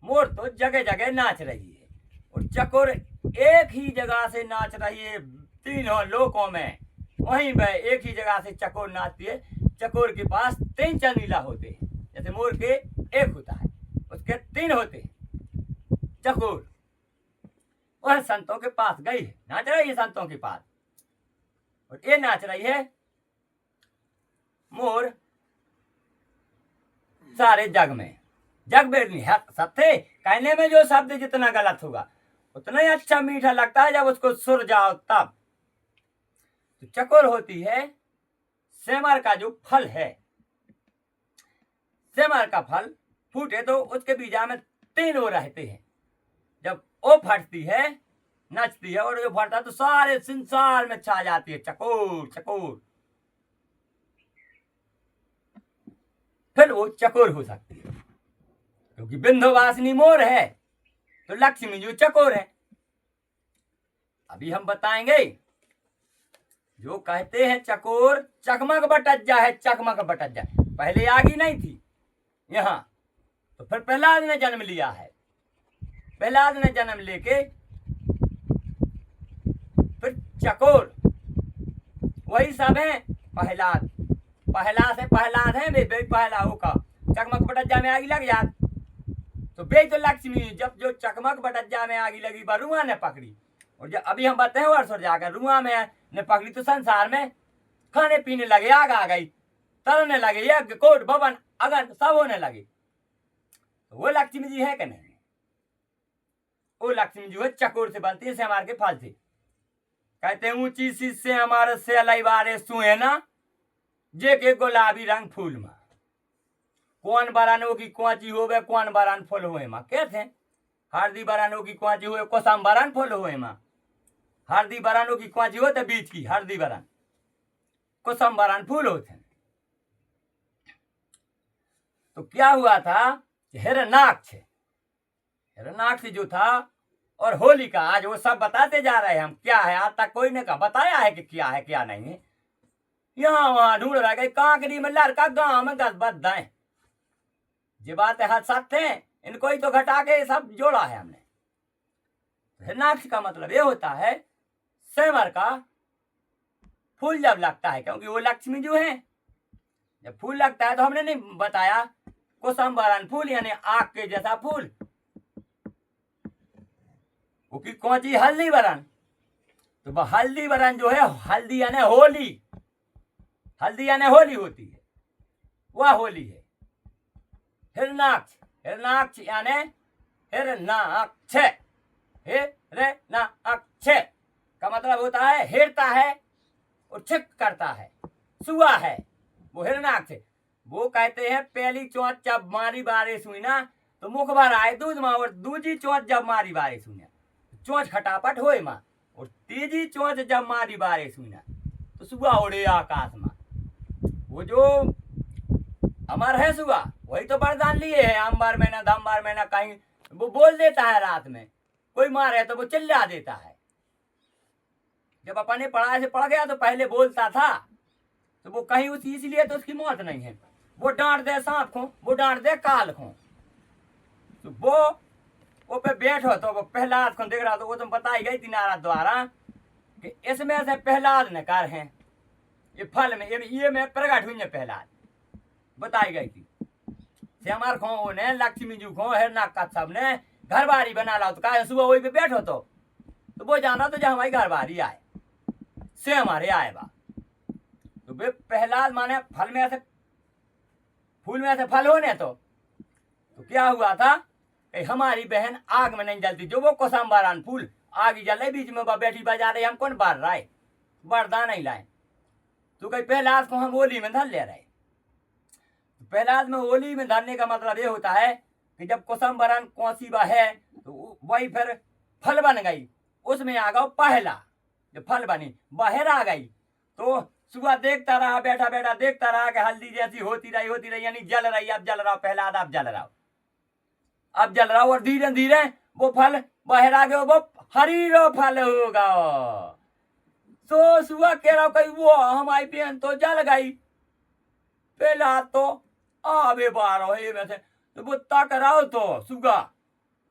मोर तो जगह जगह नाच रही है, और चकोर एक ही जगह से नाच रही है तीनों लोकों में, वहीं पे एक ही जगह से चकोर नाचती है। चकोर के पास 3 चंदीला होते हैं, जैसे मोर के 1 होता है, उसके 3 होते हैं। चकोर वह संतों के पास गई है, नाच रही है संतों के पास, और ये नाच रही है मोर सारे जग में। जग बेरनी है सत्य कहने में जो शब्द जितना गलत होगा उतना ही अच्छा मीठा लगता है जब उसको सुर जाओ तब। तो चकोर होती है सेमर का जो फल है। सेमर का फल फूटे तो उसके बीजा में 3 वो रहते हैं। जब वो फटती है नचती है और जो फटता है तो सारे संसार में छा जाती है चकोर चकोर, फिर वो चकोर हो सकती है। क्योंकि विंध्यवासिनी मोर है तो लक्ष्मी जो चकोर है। अभी हम बताएंगे जो कहते हैं चकोर चकमक बटज्जा है, चकमक बटज्जा। पहले आगी नहीं थी यहाँ, तो फिर प्रहलाद ने जन्म लिया है। प्रहलाद ने जन्म लेके फिर चकोर वही सब है। प्रहलाद पहला से प्रहलाद है, वे पहला होगा चकमक बटज्जा में आगी लग जात तो बे तो लक्ष्मी। जब जो चकमक बटज्जा में आगी लगी रुआ ने पकड़ी, और जब अभी हम बताए वर्ष जाकर रुआ में ने पकड़ी तो संसार में खाने पीने लगे, आग आ गई, तरने लगे, यज्ञ कोट भवन अगन सब होने लगे। तो वो लक्ष्मी जी है कि नहीं? वो लक्ष्मी जी है चकोर से बनती है, हमारे के फल से। कहते हैं ऊंची शीश से हमारे से अलैवारे सुए ना जे के गुलाबी रंग फूल में कौन बरानो की कुआची होवे, कौन बरान फूल हुए माँ कहते हैं। हरदी बरानो की कुआची हुए कोसम बरान फूल हुए माँ। हरदी बरानो की कुआची हो तो बीच की हरदी बरान कोसम बरान फूल होते हैं। तो क्या हुआ था, हिरणाक्ष जो था और होलिका, आज वो सब बताते जा रहे हैं हम क्या है। आज तक कोई ने कहा बताया है कि क्या है क्या नहीं है। यहाँ वहां ढूंढ रहा है कांकरी में लड़का गांव में गस बद है। ये बात है सत्य है, इनको ही तो घटा के सब जोड़ा है हमने। हिरणाक्ष का मतलब ये होता है सेमर का फूल जब लगता है, क्योंकि वो लक्ष्मी जो है जब फूल लगता है तो हमने नहीं बताया कोसंबरन फूल यानी आग के जैसा फूल, वो की कौची हल्दी बरन। तो हल्दी बरन जो है हल्दी यानी होली, हल्दी यानी होली होती है, वह होली है। हिरणाक्ष यानी हिरणाक्ष, हिरणाक्ष का मतलब होता है हिरता है और छिक करता है, सुआ है वो हिरणाक्ष। वो कहते हैं पहली चोंच जब मारी बारिश हुई ना तो मुख भर आए दूध माँ, और दूसरी चोंच जब मारी बारिश हुई ना चोंच खटापट होए माँ, और तीसरी चोंच जब मारी बारिश हुई ना तो सुबह उड़े आकाश में। वो जो अमर है सुबह वही तो वरदान लिए है, अंबर में ना धम्बर में ना कहीं वो बोल देता है। रात में कोई मारे तो वो चिल्ला देता है। जब अपने पढ़ाई से पढ़ गया तो पहले बोलता था तो वो कहीं उसी इसलिए तो उसकी मौत नहीं है। वो डांट दे सांप को, वो डांट दे काल को, तो वो पे बैठो तो वो प्रहलाद को देख रहा तो वो तुम बताई गई थी नारद द्वारा कि इसमें से प्रहलाद ने कर हैं ये फल में ये में प्रकट हुई प्रहलाद बताई गई थी। श्यामार खो ने लक्ष्मी जी को हिरणाक्ष सब ने घर बारी बना ला तो कहा सुबह वही पे बैठो तो वो जाना तो जहाँ हमारी घर बारी आए से हमारे आए बा। तो वे प्रहलाद माने फल में ऐसे फूल में ऐसे फल होने तो क्या हुआ था कि हमारी बहन आग में नहीं जलती, जो वो कोसंबरन फूल आग जले बीच में बैठी बजा रही, हम कौन बार रहे वरदान नहीं लाए। तो कहीं प्रहलाद को हम होली में धर ले रहे। प्रहलाद में होली में धरने का मतलब ये होता है कि जब कोसंबरन कौसीबा है तो वही फिर फल बन गई, उसमें आ गया पहला जो फल बनी बाहर आ गई। तो सुबह देखता रहा बैठा बैठा देखता रहा कि हल्दी जैसी होती रही यानी जल रही। अब जल रहा प्रहलाद, अब जल रहा और धीरे धीरे वो फल बाहर आ गया, वो हरीरो फल होगा। तो सुबह कह रहा कहीं वो हमारी बहन तो जल गई, प्रहलाद तो आवे बार में से तो वो तक रहा तो सुगा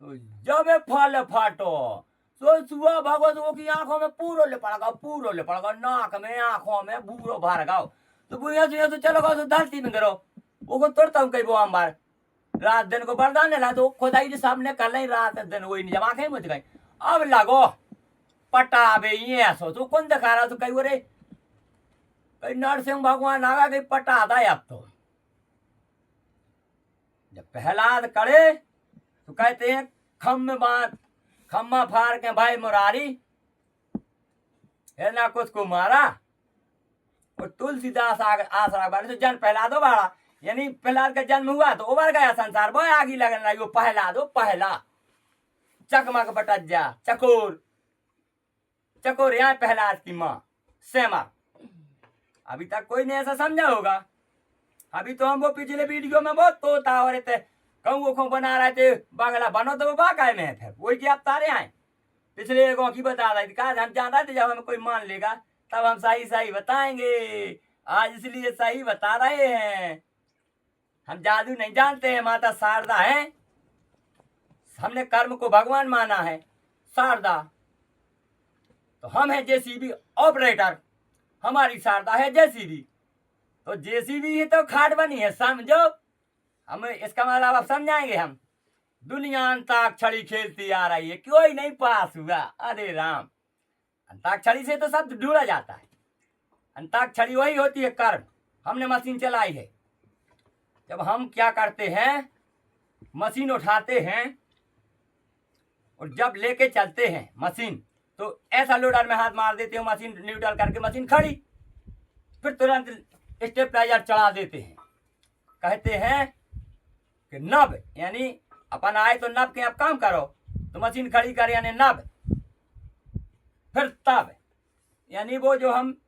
तो जब ये फल फाटो तो सुबह भगवत वो की आंखों में पूरो ले पड़ेगा नाक में आंखों में बूरो भर गाओ तो बुढ़िया से चलो गो तो धरती में गिरो वो को तोड़ता हूँ कई वो बार रात दिन को बरदान ला तो खुदाई के सामने कर ले रात दिन वही नहीं जमा आंखें मुझ गई अब लगो पटा बे ये सो तो कौन दिखा रहा तो कई बोरे कई नरसिंह भगवान आगा कहीं पटा था अब तो जब प्रहलाद करे तो कहते हैं खम्मा फाड़ के भाई मुरारी है ना कुछ को मारा और तुलसीदास आसरा बारे से जन्म प्रहलादो बाड़ा यानी प्रहलाद का जन्म हुआ तो उबर गया संसार वो आगे लगने लगी पहला चकमक बटज्जा चकोर यहाँ प्रहलाद की माँ सेमा अभी तक कोई नहीं ऐसा समझा होगा अभी तो हम वो पिछले वीडियो में बहुत तोता हो रहे थे कहूँ वो बना रहे थे बागला बनो तो वो बाकाय में है फिर वही की आप तारे आए पिछले एक की बता रहे थे कहा हम जान रहे थे जब हमें कोई मान लेगा तब हम सही बताएंगे आज इसलिए सही बता रहे हैं हम जादू नहीं जानते हैं माता शारदा है हमने कर्म को भगवान माना है शारदा तो हम है जेसीबी ऑपरेटर हमारी शारदा है जेसीबी तो जेसीबी ही तो खाट बनी है समझो हम इसका मतलब अब समझाएंगे हम दुनिया अंताक्षरी खेलती आ रही है कोई नहीं पास हुआ अरे राम अंताक्षरी से तो सब ढूंढा जाता है अंताक्षरी वही होती है कर्म हमने मशीन चलाई है जब हम क्या करते हैं मशीन उठाते हैं और जब लेके चलते हैं मशीन तो ऐसा लोडर में हाथ मार देते हैं मशीन न्यूट्रल करके मशीन खड़ी फिर तुरंत स्टेबलाइजर चढ़ा देते हैं कहते हैं कि नब यानी अपन आए तो नब के अब काम करो तो मशीन खड़ी कर यानी नब फिर तब यानी वो जो हम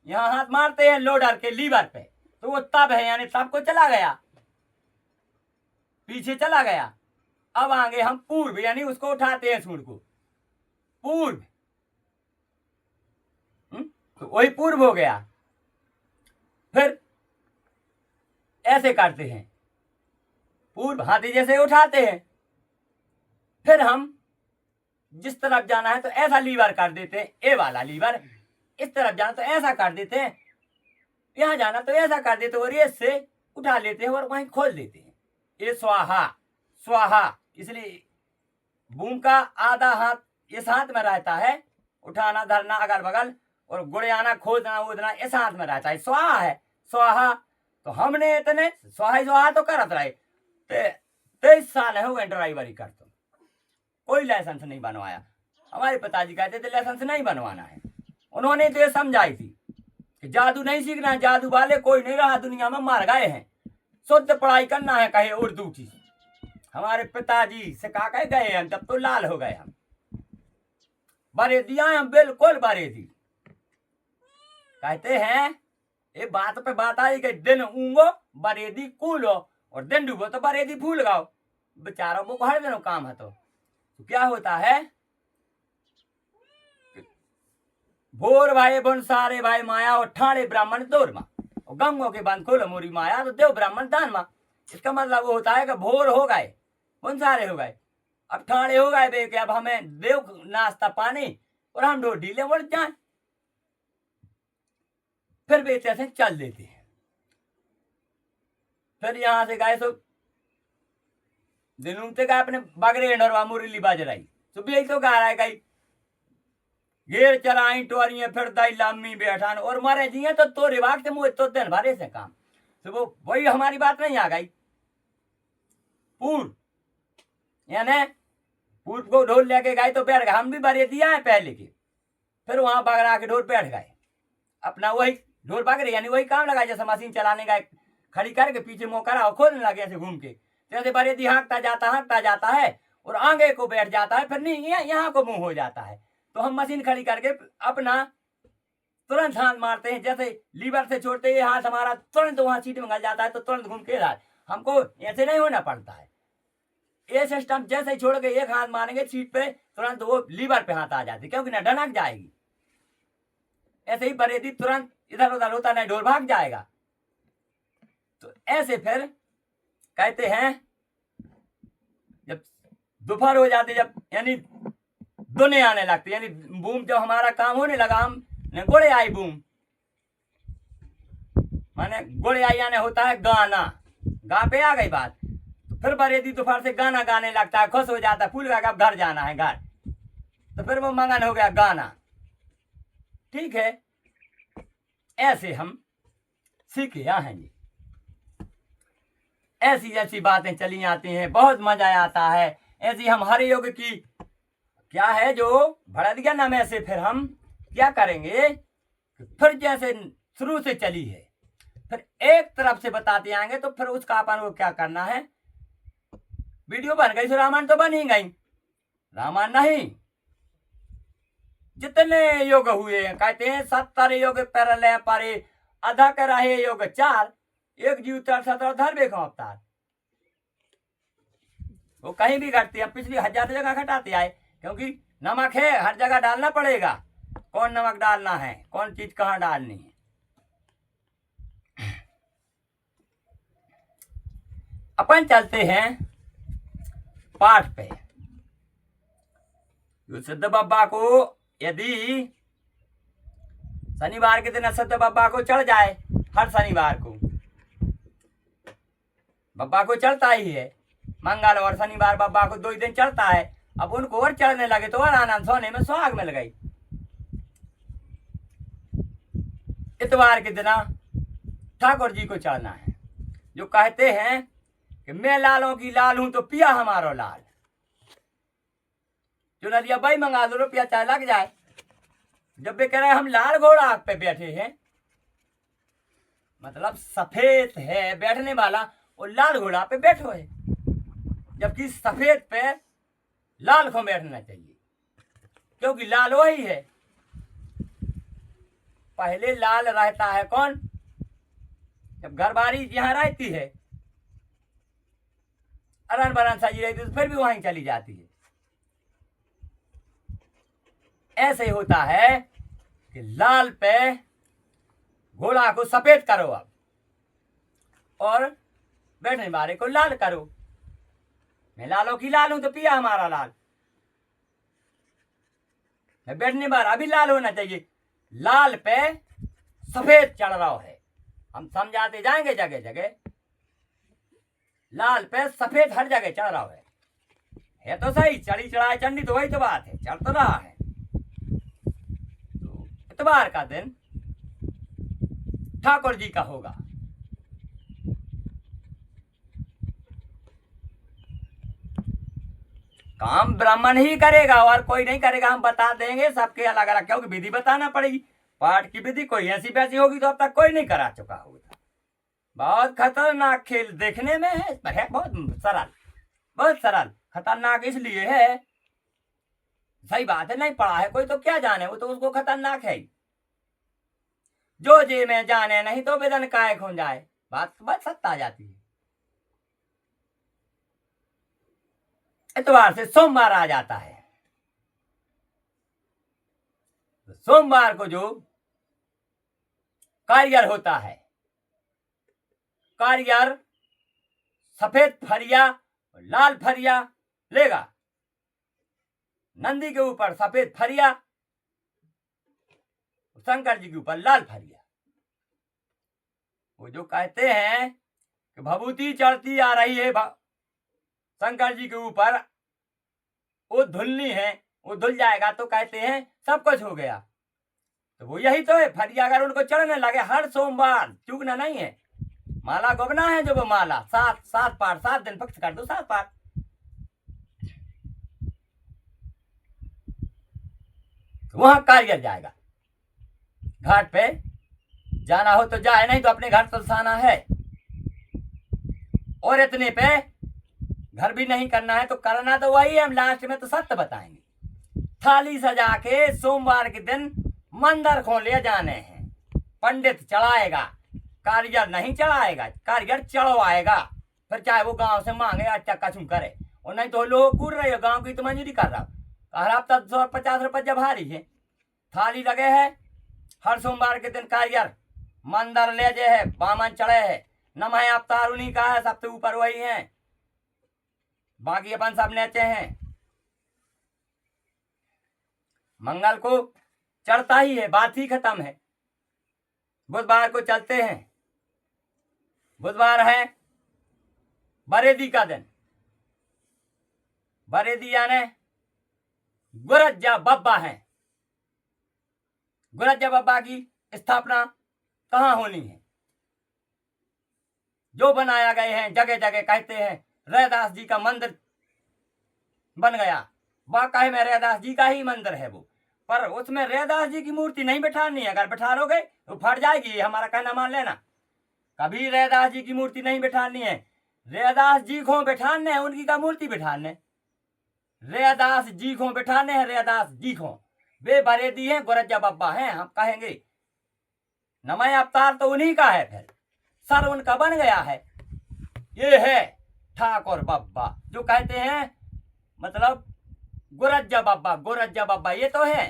यहाँ हाथ मारते हैं लोडर के लीवर पे तो वो तब है यानी तब को चला गया पीछे चला गया अब आगे हम पूर्व यानी उसको उठाते हैं सूर्य को पूर्व तो वही पूर्व हो गया फिर ऐसे करते हैं पूर्व हाथी जैसे उठाते हैं फिर हम जिस तरफ जाना है तो ऐसा लीवर कर देते हैं ए वाला लीवर इस तरफ जाना तो ऐसा कर देते हैं यहाँ जाना तो ऐसा कर देते और ये से उठा लेते हैं और वहीं खोल देते हैं ये स्वाहा स्वाहा इसलिए बूम का आधा हाथ इस हाथ में रहता है उठाना धरना अगल बगल और गुड़ियाना खोदना उदना इस हाथ में रहता है स्वाहा है स्वाहा तो हमने इतने स्वाहा तो करत रहे 23 साल हो गए ड्राइवरी करते कोई लाइसेंस नहीं बनवाया हमारे पिताजी कहते थे लाइसेंस नहीं बनवाना है उन्होंने तो ये समझाई थी कि जादू नहीं सीखना है जादू वाले कोई नहीं रहा दुनिया में मार गए हैं शुद्ध पढ़ाई करना है कहे उर्दू की हमारे पिताजी से कहा कहे गए हम तब तो लाल हो गए हम बरेदी आए हम बिल्कुल बरेदी कहते हैं ये बात पे बात आई कि दिन ऊंगो बरेदी कूलो और दिन डूबो तो बरेदी फूल गाओ बेचारों को हर दिन काम है तो क्या होता है भोर भाई बन सारे भाई माया और ठाणे ब्राह्मण दौर मा और गंगों के बंद खोलो मोरी माया तो देव ब्राह्मण दान मा इसका मतलब वो होता है कि भोर हो गए बन सारे हो गए अब ठाणे हो गए बे कि अब हमें देव नाश्ता पानी और हम दो ढीले बढ़ जाए फिर बेचे से चल देते हैं फिर यहां से गए तो दिनूं से गए अपने बगरे नरवा मुरली बाज रही तो भी तो गा रहा है कहीं घेर चलाई टोरी फिर दाई लामी बैठान और मारे जिये तो तोरे बाग से मुझे तो दिन भरे से काम तो वो वही हमारी बात नहीं आ गई पूर्व यानी पूर्व को ढोल लेके गए तो बैठ गए हम भी भरे दिया है पहले के फिर वहां बगरा के ढोल बैठ गए अपना वही ढोल बगरे यानी वही काम लगा जैसे मशीन चलाने गए खड़ी करके पीछे मुंह करा खोलने लगे ऐसे घूम के जैसे बरेदी हाँकता जाता है और आगे को बैठ जाता है फिर नहीं यहाँ को मुंह हो जाता है तो हम मशीन खड़ी करके अपना तुरंत हाथ मारते हैं जैसे लीवर से छोड़ते ये हाथ हमारा तुरंत वहां सीट में गल जाता है तो तुरंत घूम के हमको ऐसे नहीं होना पड़ता है ये सिस्टम जैसे ही छोड़ के एक हाथ मारेंगे सीट पे तुरंत वो लीवर पे हाथ आ जाती क्योंकि ना ढनक जाएगी ऐसे ही बरेदी तुरंत इधर उधर होता नहीं ढोल भाग जाएगा तो ऐसे फिर कहते हैं जब दोपहर हो जाती जब यानी दुने आने लगती, यानी बूम जब हमारा काम होने लगा हम गुड़े आई बूम, माने गुड़े आई आने होता है गाना, गा पे आ गई बात। तो फिर बरेदी दोपहर से गाना गाने लगता है, खुश हो जाता है, फूल का घर जाना है घर, तो फिर वो मंगन हो गया गाना। ठीक है, ऐसे हम सीखे हैं जी। ऐसी ऐसी बातें चली आती हैं, बहुत मजा आता है। ऐसी हम हर योग की क्या है जो भड़ा दिया ना, में से फिर हम क्या करेंगे, फिर जैसे शुरू से चली है फिर एक तरफ से बताते आएंगे, तो फिर उसका अपन को क्या करना है, वीडियो बन गई तो रामायण तो बन ही गई, रामायण नहीं जितने योग हुए हैं, कहते हैं 70 योग पैरल पारे, आधा करा है योग 4, एक जीव 17 धर्म का अवतार। वो कहीं भी घटती है, पिछली 1000 जगह घटाते आए, क्योंकि नमक है हर जगह डालना पड़ेगा, कौन नमक डालना है, कौन चीज कहाँ डालनी है। अपन चलते हैं पाठ पे। सिद्ध बाबा को यदि शनिवार के दिन सिद्ध बाबा को चढ़ जाए, हर शनिवार को बाबा को चढ़ता ही है, मंगल और शनिवार बाबा को 2 दिन चढ़ता है। अब उनको और चढ़ने लगे तो और आनंद, सोने में सुहाग मिल गई। इतवार के दिन ठाकुर जी को चढ़ना है, जो कहते हैं कि मैं लालों की लाल हूं तो पिया हमारो लाल, जो नदिया भाई मंगा दो रुपया चाहे लग जाए। जब वे कह रहे हैं हम लाल घोड़ा पे बैठे हैं, मतलब सफेद है बैठने वाला, और लाल घोड़ा पे बैठो है, जबकि सफेद पे लाल को बैठना चाहिए, क्योंकि लाल वही है। पहले लाल रहता है कौन, जब घरबारी यहां रहती है, अरन बरन सजी रहती तो फिर भी वहीं चली जाती है। ऐसे होता है कि लाल पे घोड़ा को सफेद करो अब, और बैठने वाले को लाल करो। मैं लालों की लाल हूं तो पिया हमारा लाल, मैं बैठने वाला भी लाल होना चाहिए। लाल पे सफेद चढ़ रहा है, हम समझाते जाएंगे जगह जगह, लाल पे सफेद हर जगह चढ़ रहा है तो सही, चढ़ी चढ़ाई चंडी तो वही तो बात है, चढ़ तो रहा है। तो इतवार का दिन ठाकुर जी का होगा। काम ब्राह्मण ही करेगा और कोई नहीं करेगा, हम बता देंगे सबके अलग अलग, क्योंकि विधि बताना पड़ेगी। पाठ की विधि कोई ऐसी वैसी होगी तो अब तक कोई नहीं करा चुका होगा। बहुत खतरनाक खेल देखने में है, पर है बहुत सरल, बहुत सरल। खतरनाक इसलिए है, सही बात है, नहीं पढ़ा है कोई तो क्या जाने, वो तो उसको खतरनाक है। जो जे में जाने नहीं तो बेदन काय खो जाए, बात सत्ता आ जाती है। इतवार से सोमवार आ जाता है, तो सोमवार को जो कारियर होता है, कारियर सफेद फरिया और लाल फरिया लेगा, नंदी के ऊपर सफेद फरिया, शंकर जी के ऊपर लाल फरिया। वो जो कहते हैं कि भभूति चढ़ती आ रही है शंकर जी के ऊपर, वो धुलनी है, वो धुल जाएगा तो कहते हैं सब कुछ हो गया। तो वो यही तो है, फरिया अगर उनको चढ़ने लगे हर सोमवार, चूकना नहीं है। माला गोबना है जो वो माला, 7 पाठ, 7 दिन पक्ष कर दो 7 पाठ। तो वहां कारियर जाएगा, घाट पे जाना हो तो जाए, नहीं तो अपने घर तलसाना है। और इतने पे घर भी नहीं करना है तो करना तो वही है, हम लास्ट में तो सत्य बताएंगे। थाली सजा के सोमवार के दिन मंदिर खोल ले जाने हैं, पंडित चढ़ाएगा, कारीगर नहीं चढ़ाएगा, कारीगर चढ़वाएगा। फिर चाहे वो गांव से मांगे अच्छा कछुम करे, और नहीं तो लोग कूद रहे हो, गांव की तो मंजूरी कर रहा हर हफ्ता 150 रुपये जब हारी है। थाली लगे है, हर सोमवार के दिन कारीगर मंदिर ले जे है, बामन चढ़े है, नमः अवतार उन्हीं का है, सबसे ऊपर वही है। बाकी अपन सब नेचे हैं। मंगल को चढ़ता ही है, बात ही खत्म है। बुधवार को चलते हैं। बुधवार है बरेदी का दिन। बरेदी यानी गुरज्जा बब्बा है। गुरज्जा बब्बा की स्थापना कहाँ होनी है? जो बनाया गए हैं जगह जगह, कहते हैं रैदास जी का मंदिर बन गया। वाकई में रैदास जी का ही मंदिर है वो, पर उसमें रैदास जी की मूर्ति नहीं बिठानी है। अगर बिठा लोगे तो फट जाएगी, हमारा कहना मान लेना। कभी रैदास जी की मूर्ति नहीं बिठानी है। रैदास जी को बिठाने है, उनकी का मूर्ति बिठाने। रैदास जी को बिठाने हैं, रैदास जी को। वे बरेदी हैं, गुरज्जा बब्बा हैं। हम कहेंगे नमय अवतार तो उन्हीं का है, फिर सर उनका बन गया है। ये है ठाकुर बब्बा, जो कहते हैं मतलब गुरज्जा बब्बा। गुरज्जा बब्बा ये तो है,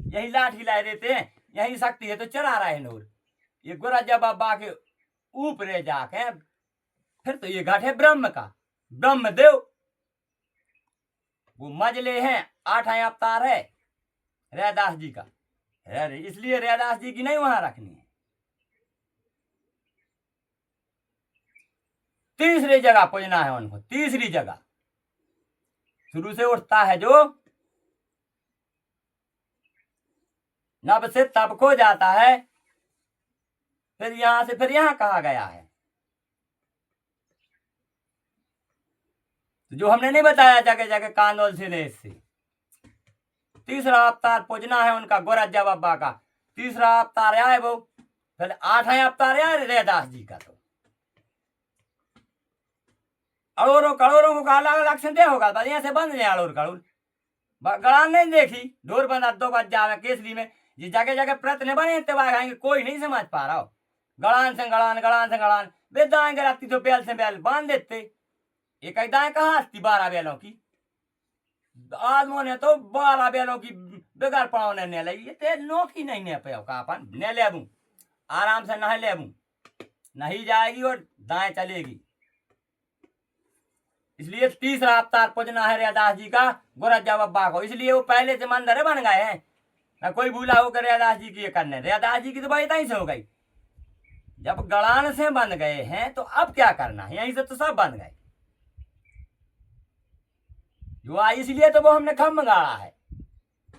यही लाठी ला देते हैं, यही शक्ति है तो चला रहा है नूर। ये गुरज्जा बब्बा के ऊपर जाके फिर तो ये घाट है ब्रह्म का, ब्रह्मदेव। वो मजले हैं, 8 अवतार है रैदास जी का। इसलिए रैदास जी की नहीं वहां रखनी है। तीसरी जगह पूजना है उनको। तीसरी जगह शुरू से उठता है जो नब से तब को जाता है, फिर यहां से फिर यहां कहा गया है। तो जो हमने नहीं बताया जगह जगह कांदोल से देश से। तीसरा अवतार पूजना है उनका, गुरज्जा बब्बा का। तीसरा अवतार है वो, फिर 8 अवतार है रैदास जी का। तो अड़ोरों कड़ोरों को अलग अलग से दे होगा, बढ़िया से बंद जाए अड़ोर कड़ोर। गड़ान नहीं देखी, ढोर बंदा 2 बज जावे केसरी में। ये जगह जगह प्रश्न बने खाएंगे, कोई नहीं समझ पा रहा हो। गड़ान से गड़ान, गड़ान से गड़ान, वे दाएंगे राती तो बैल से बैल बांध देते। एक दाएं कहाँ थी 12 बैलों की, आदमों ने तो 12 बैलों की बेकार पाँव ने ले ली। ये नौकी नहीं ने पे का अपन ने लेबू, आराम से नह लेबू, नहीं जाएगी और दाएं चलेगी। इसलिए तीसरा अवतार पूजना है रैदास जी का, गुरज्जा बब्बा को। इसलिए वो पहले से मंदिर बन गए हैं ना, कोई भूला होकर रैदास जी की ये करने। रैदास जी की तो बात ही से हो गई। जब गड़ान से बन गए हैं तो अब क्या करना है, यहीं से तो सब बन गए। जो इसलिए तो वो हमने खम्भ गाड़ा है,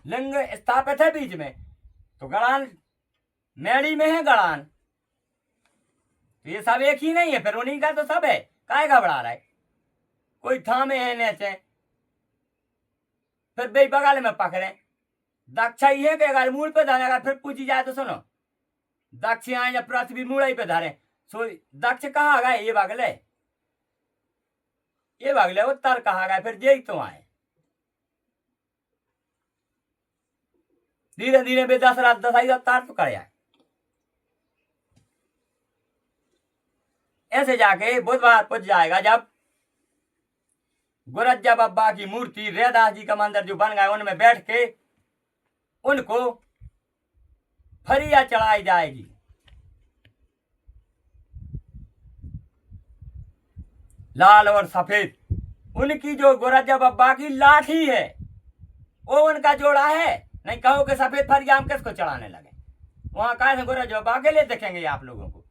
लिंग स्थापित है बीच में, तो गड़ान मेड़ी में है गड़ान। तो ये सब एक ही नहीं है, फिर उन्हीं का तो सब है, काय घबरा रहा है। कोई थामे है नेचे, फिर बे बगल में पकड़े। दक्ष ही है कि अगर मूल पे धरेगा, फिर पूछी जाए तो सुनो, दक्ष आए या पृथ्वी मूल पे धरे, सो दक्ष कहा गए ये बगले उत्तर कहा गया, फिर यही तो आए। धीरे धीरे बे 10 रात 10 अवतार तो कर आए। ऐसे जाके बुधवार पूछ जाएगा, जब गुरज्जा बब्बा की मूर्ति रैदास जी का मंदिर जो बन गए उनमें बैठ के उनको फरिया चढ़ाई जाएगी। लाल और सफेद उनकी जो गुरज्जा बब्बा की लाठी है वो उनका जोड़ा है। नहीं कहो कि सफेद फरिया हम किसको चढ़ाने लगे, वहां कहा से गुरज्जा बब्बा के लिए देखेंगे आप लोगों को।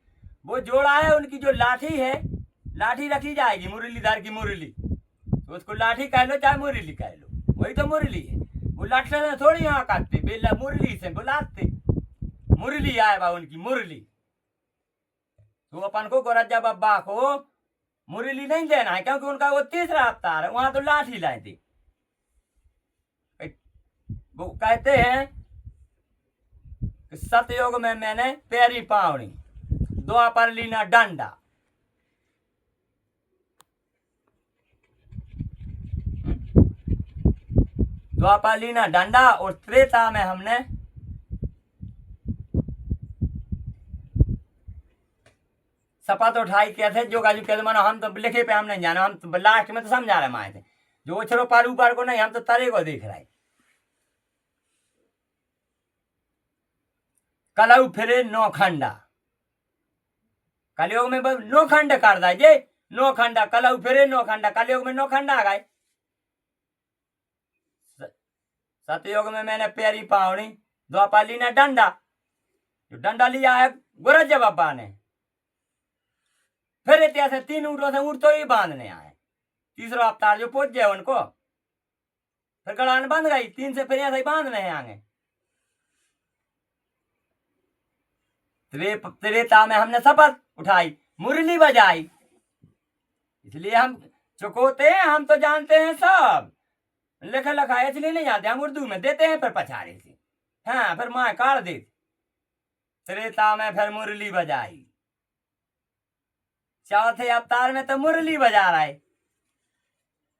वो जोड़ा है, उनकी जो लाठी है, लाठी रखी जाएगी मुरलीधर की मुरली। तो उसको लाठी कह लो चाहे मुरली कह लो, वही तो मुरली है। वो लाठी से थोड़ी यहाँ काटते, बेला मुरली से बुलाते, मुरली आए बा उनकी मुरली। तो अपन को गुरज्जा बब्बा को मुरली नहीं देना है, क्योंकि उनका वो तीसरा अवतार है, वहां तो लाठी लाए थे। वो कहते हैं कि सतयुग में मैंने पैरी पावनी, द्वापर लीना डंडा। द्वापर लीना डंडा, और त्रेता में हमने शपथ उठाई किया थे। जो गाजू कहते मानो हम तो लिखे पे हम नहीं जाना, हम तो लास्ट में तो समझा रहे माए थे, जो उछरो पार ऊपर को नहीं, हम तो तरे को देख रहे। कलऊ फिरे नौखंडा, कलयुग में नौखंड कर दे, नौखंडा कलऊ फिरे नौखंडा, कलयुग में नौखंडा आ गए। सतयुग में मैंने पैरी पावनी, द्वापर ली ने डंडा, जो डंडा लिया है गुरज बाबा ने। फिर इतिहास से 3 ऊँटों से ऊँट तो ही बांधने आए, तीसरा अवतार जो पहुंच जाए उनको, फिर गड़ान बंध गई, 3 से फिर ऐसे ही बांधने हैं आगे। त्रेता में हमने शपथ उठाई, मुरली बजाई, इसलिए हम चुकोते हैं, हम तो जानते हैं सब, लिखा लिखा इसलिए नहीं जानते, हम उर्दू में देते हैं फिर पछाड़े से। हाँ, फिर माँ काट दी। त्रेता में फिर मुरली बजाई, चौथे अवतार में तो मुरली बजा रहा है,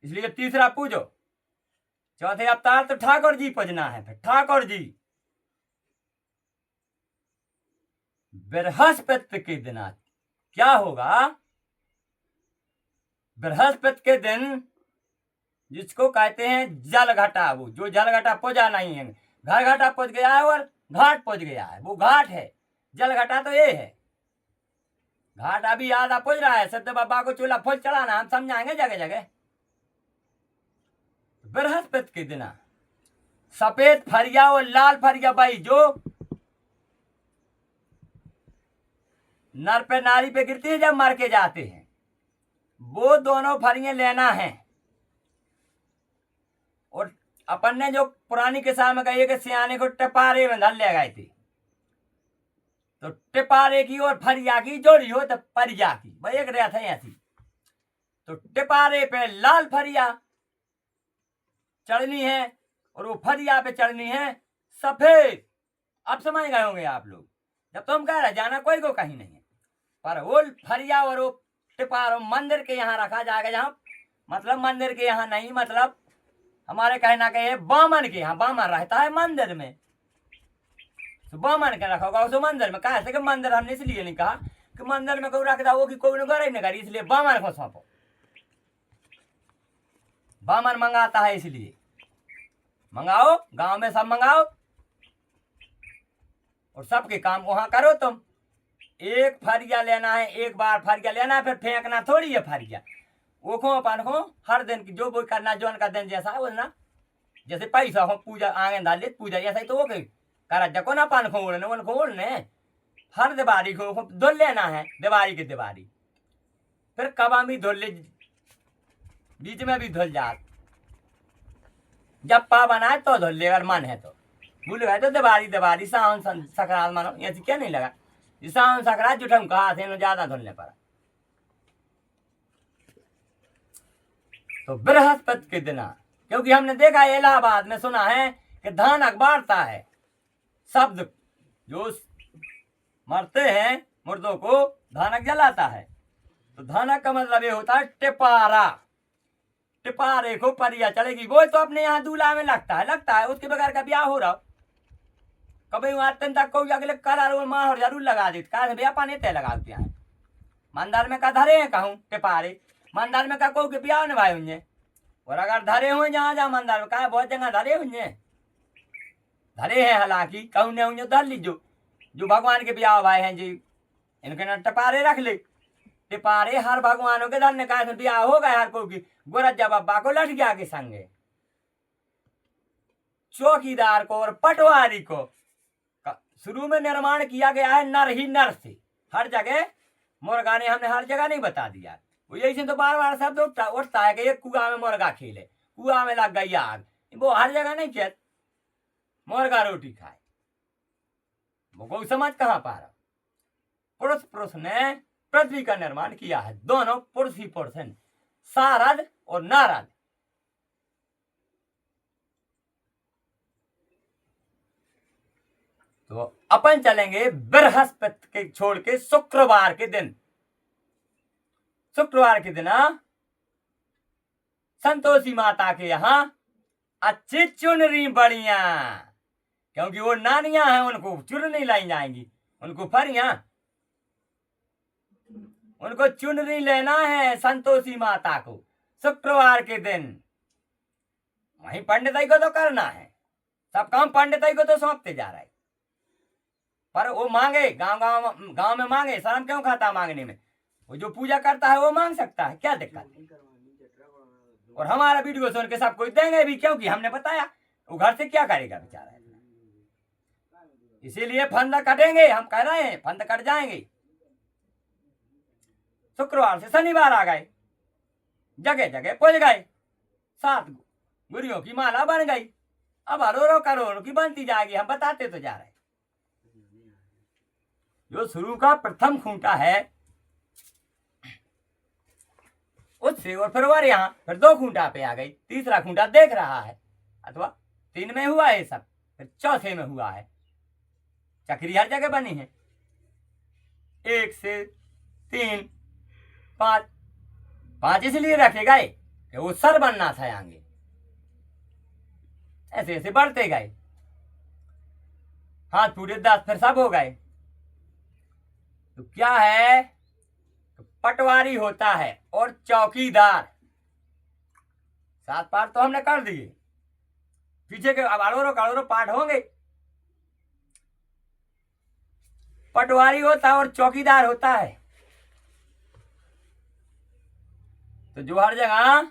इसलिए तीसरा पूजो। चौथे अवतार तो ठाकुर जी पूजना है, फिर ठाकुर जी। बृहस्पति के दिन क्या होगा? बृहस्पति के दिन जिसको कहते हैं जल घटा, वो जो जल घटा पूजा नहीं है, घर घटा पूज गया है और घाट पूज गया है, वो घाट है। जल घटा तो ये है, घाट अभी आधा पूज रहा है। सत्य बाबा को चूल्हा फूल चढ़ाना हम समझाएंगे जगह जगह। बृहस्पति के दिन सफेद फरिया और लाल फरिया भाई जो नर पे नारी पे गिरती है जब मर के जाते हैं, वो दोनों फरियां लेना है। और अपन ने जो पुरानी किस्सा में कही कि सियाने को टिपारे में धर ले गए थे, तो टिपारे की और फरिया की जोड़ी हो तो परिया की, भाई एक रेत है ऐसी। तो टिपारे पे लाल फरिया चढ़नी है और वो फरिया पे चढ़नी है सफेद। अब समझ गए होंगे आप लोग, जब तुम कह रहे जाना कोई को कहीं नहीं है, पर वो फरिया और वो टिपार मंदिर के यहाँ रखा जाएगा, जहाँ मतलब मंदिर के यहाँ नहीं, मतलब हमारे कहना के बामन के यहाँ, बामन रहता है मंदिर में, तो बामन के रखा होगा उस मंदिर में। कहा कि मंदिर हमने इसलिए नहीं कहा कि मंदिर में कोई रख दो कि कोई घर नहीं करी, इसलिए बामन को सौंपो, बामन मंगाता है, इसलिए मंगाओ, गांव में सब मंगाओ और सबके काम वहां करो। तुम एक फरिया लेना है, एक बार फरिया लेना है, फिर फेंकना थोड़ी है फरिया। वो खो अपन को हर दिन की जो वो करना, जो उनका दिन जैसा है ना, जैसे पैसा हो पूजा आगे डाल ले पूजा, ऐसा ही तो वो करा जको ना पान को उड़ने उनको उड़ने हर दिवाली को धुल लेना है, दिवाली की दिवाली। फिर कबा भी धुल ले, बीच में भी धुल जात, जब पा बनाए तो धुल ले, अगर मन है तो। भूल गए तो दिवाली दिवाली सावन संक्रांत मानो, ऐसी क्या नहीं लगा, सावन संक्रांत जुठम कहा थे ज्यादा धुलने पर। तो बृहस्पति के दिन, क्योंकि हमने देखा इलाहाबाद में सुना है कि धानक बांटता है, शब्द जो मरते हैं मुर्दों को धानक जलाता है, तो धानक का मतलब ये होता है टिपारा। टिपारे को परिया चढ़ेगी, वो तो अपने यहाँ दूल्हा में लगता है, उसके बगैर का ब्याह हो रहा, कभी तक को अगले करार माँ और जरूर लगा देते, कहा भैया पानी तय लगाते हैं। मंदिर में का धरे हैं कहूँ टिपारे, मंदिर में का कहूँ के ब्याह निभाए हुए, और अगर धरे हुए जहाँ जहाँ मंदिर में कहा बहुत जगह धरे हुए, धरे हैं हालांकि कहूँ ने हुए धर लीजो, जो भगवान के ब्याह भाई हैं जी, इनके ना टिपारे रख ले। टिपारे हर भगवानों के धरने का ब्याह हो गया हर को की, गुरज्जा बाबा को लट गया के संगे, चौकीदार को और पटवारी को शुरू में निर्माण किया गया है नर ही नर से। हर जगह मुर्गा ने हमने हर जगह नहीं बता दिया, वो यही से तो बार बार शब्द उठता है कि एक कुआ में मुर्गा खेले, कुआ में लग गई आग, वो हर जगह नहीं कहते मुर्गा रोटी खाए, वो कोई समझ कहाँ पा रहा। पुरुष ने पृथ्वी का निर्माण किया है, दोनों पुरुष ही पुरुष हैं, सारद और नारद। तो अपन चलेंगे बृहस्पति के छोड़ के शुक्रवार के दिन। शुक्रवार के दिन संतोषी माता के यहाँ अच्छी चुनरी बढ़िया, क्योंकि वो नानियां हैं, उनको चुनरी लाई जाएंगी, उनको फरियां, उनको चुनरी लेना है संतोषी माता को शुक्रवार के दिन। वहीं पंडिताई को तो करना है, सब काम पंडिताई को तो सौंपते जा रहा है, पर वो मांगे गांव में मांगे, शर्म क्यों खाता मांगने में। वो जो पूजा करता है वो मांग सकता है, क्या दिक्कत है। और हमारा वीडियो सुन के सब कुछ देंगे भी, क्योंकि हमने बताया। वो घर से क्या करेगा बेचारा, इसीलिए फंद कटेंगे, हम कह रहे हैं फंद कट जाएंगे। शुक्रवार से शनिवार आ गए, जगह जगह पहुंच गए, 7 गुरियों की माला बन गई। अब करोड़ों करोड़ों की बनती जाएगी, हम बताते तो जा रहे। जो शुरू का प्रथम खूंटा है उससे, और फिर और यहाँ फिर 2 खूंटा पे आ गई, तीसरा खूंटा देख रहा है, अथवा 3 में हुआ है सब, फिर चौथे में हुआ है। चक्री हर जगह बनी है, 1 से 3 5 5 इसलिए रखे गए कि वो सर बनना था आगे, ऐसे ऐसे बढ़ते गए। हाथ पूरे 10 फिर सब हो गए। तो क्या है, तो पटवारी होता है और चौकीदार। 7 पाठ तो हमने कर दिए, पीछे के अब अड़ोरो पाठ होंगे। पटवारी होता है और चौकीदार होता है। तो जो हर जगह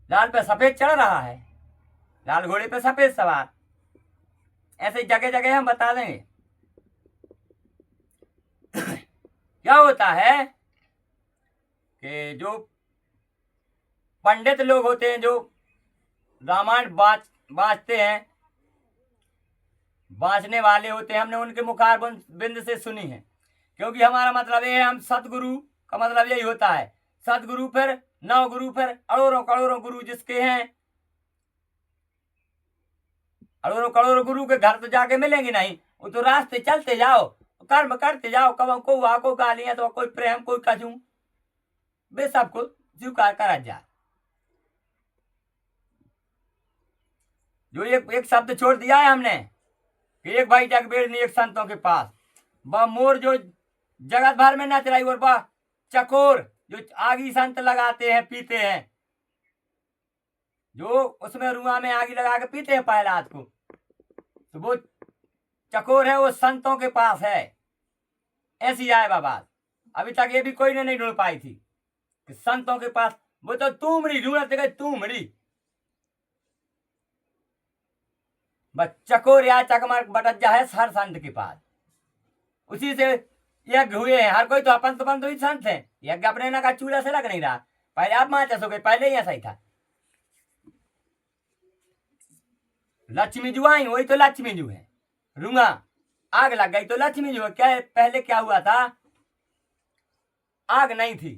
लाल पे सफेद चढ़ रहा है, लाल घोड़े पे सफेद सवार, ऐसे जगह जगह हम बता देंगे। क्या होता है कि जो पंडित लोग होते हैं, जो रामायण बाँचते हैं, बाँचने वाले होते हैं, हमने उनके मुखार बिंद से सुनी है। क्योंकि हमारा मतलब ये है, हम सतगुरु का मतलब यही होता है। सतगुरु फिर 9 गुरु, फिर अड़ोरों करोड़ों गुरु जिसके हैं, अड़ोरों करोड़ों गुरु के घर तो जाके मिलेंगे नहीं। वो तो रास्ते चलते जाओ, कर्म करते जाओ, कब को गालियां तो कोई प्रेम कोई कजू, वे सबको स्वीकार करा जाए। जो एक शब्द छोड़ दिया है हमने कि एक भाई जगबेर ने एक संतों के पास, वह मोर जो जगत भर में नच रही, और वह चकोर जो आगी संत लगाते हैं पीते हैं, जो उसमें रुआ में आगी लगा के पीते हैं पहलाद को, तो वो चकोर है, वो संतों के पास है। ऐसी आए बाबा, अभी तक ये भी कोई ने नहीं ढूंढ पाई थी कि संतों के पास, वो तो तूमड़ी ढूंढते गए, तूमड़ी। बस चकोर या चकमार बटज्जा है हर संत के पास, उसी से यज्ञ हुए हैं। हर कोई तो अपन तो ही संत है, यज्ञ अपने ना का चूल्हा से लग नहीं रहा। पहले आप माचस हो गए, पहले ही ऐसा ही था। लक्ष्मी जू आई, वही तो लक्ष्मी जू है। रूंगा आग लग गई तो लक्ष्मी जू है। क्या पहले क्या हुआ था, आग नहीं थी,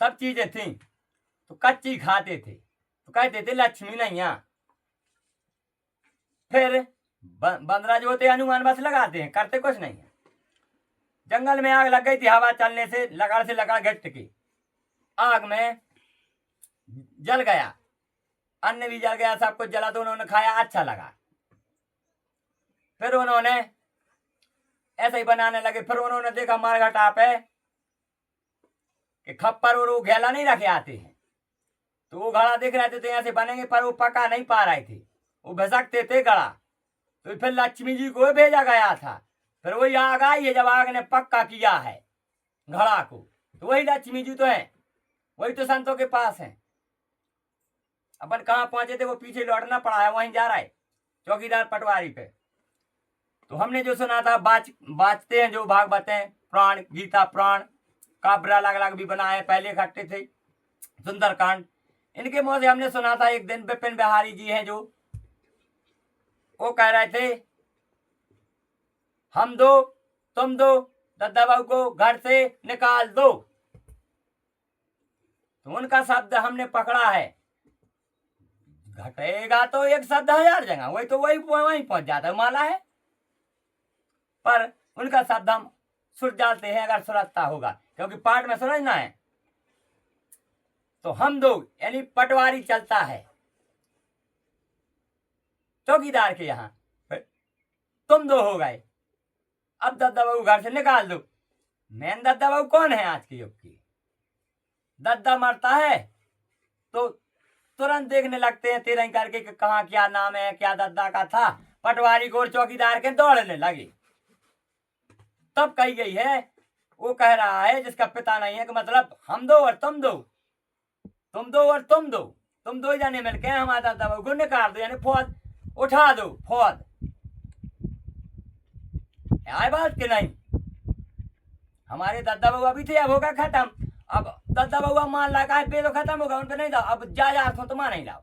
सब चीजें थी, तो कच्ची खाते थे, तो कहते थे लक्ष्मी नहीं आ। फिर बंदरा जो होते अनुमान बस लगाते हैं, करते कुछ नहीं है। जंगल में आग लग गई थी, हवा चलने से लकड़ घट की आग में जल गया, अन्न भी जल गया, सब कुछ जला, तो उन्होंने खाया, अच्छा लगा। फिर उन्होंने ऐसे ही बनाने लगे। फिर उन्होंने देखा मारघटा पे कि खप्पर और वो घेला नहीं रखे आते हैं, तो वो घड़ा देख रहे थे तो ऐसे बनेंगे, पर वो पका नहीं पा रहे थे, वो भसकते थे घड़ा। तो फिर लक्ष्मी जी को भेजा गया था। फिर वही आग आई है, जब आग ने पक्का किया है घड़ा को, तो वही लक्ष्मी जी तो है, वही तो संतों के पास है। अपन कहाँ पहुंचे थे, वो पीछे लौटना पड़ा है, वहीं जा रहा है चौकीदार पटवारी पे। तो हमने जो सुना था, बाँचते हैं जो भागवत हैं, प्राण, गीता प्राण, काव्य अलग अलग भी बनाए, पहले इकट्ठे थे, सुंदरकांड, इनके मुंह से हमने सुना था। एक दिन विपिन बिहारी जी हैं, जो वो कह रहे थे, हम दो तुम दो, दद्दा बाबू को घर से निकाल दो। तो उनका शब्द हमने पकड़ा है, घटेगा तो एक शब्द 1000 जगह, वही तो वहीं पहुंच जाता है, माला है। पर उनका शब्द हम सुर डालते हैं, अगर सुरजता होगा, क्योंकि पाठ में समझना है। तो हम दो यानी पटवारी चलता है चौकीदार के यहाँ, तुम दो हो गए, अब दद्दा बाबू घर से निकाल दो। मैन दद्दा बाबू कौन है आज के युग की? दद्दा मरता है तो तुरंत देखने लगते हैं तेरह करके कि कहाँ क्या नाम है, क्या दद्दा का था। पटवारी को और चौकीदार के दौड़ने लगे। तब कही गई है वो कह रहा है जिसका पिता नहीं है कि मतलब हम दो और तुम दो, तुम दो और तुम दो, तुम दो जने मिलके हमारे दादा बाबू को निकाल दो, यानी फौज उठा दो, फौज आए बात कि नहीं। हमारे दादा बाबू अभी थे, अब होगा खत्म। अब दादा बाबू मान लगा पे तो खत्म होगा, उनपे नहीं था, अब जा तो मां नहीं लाओ।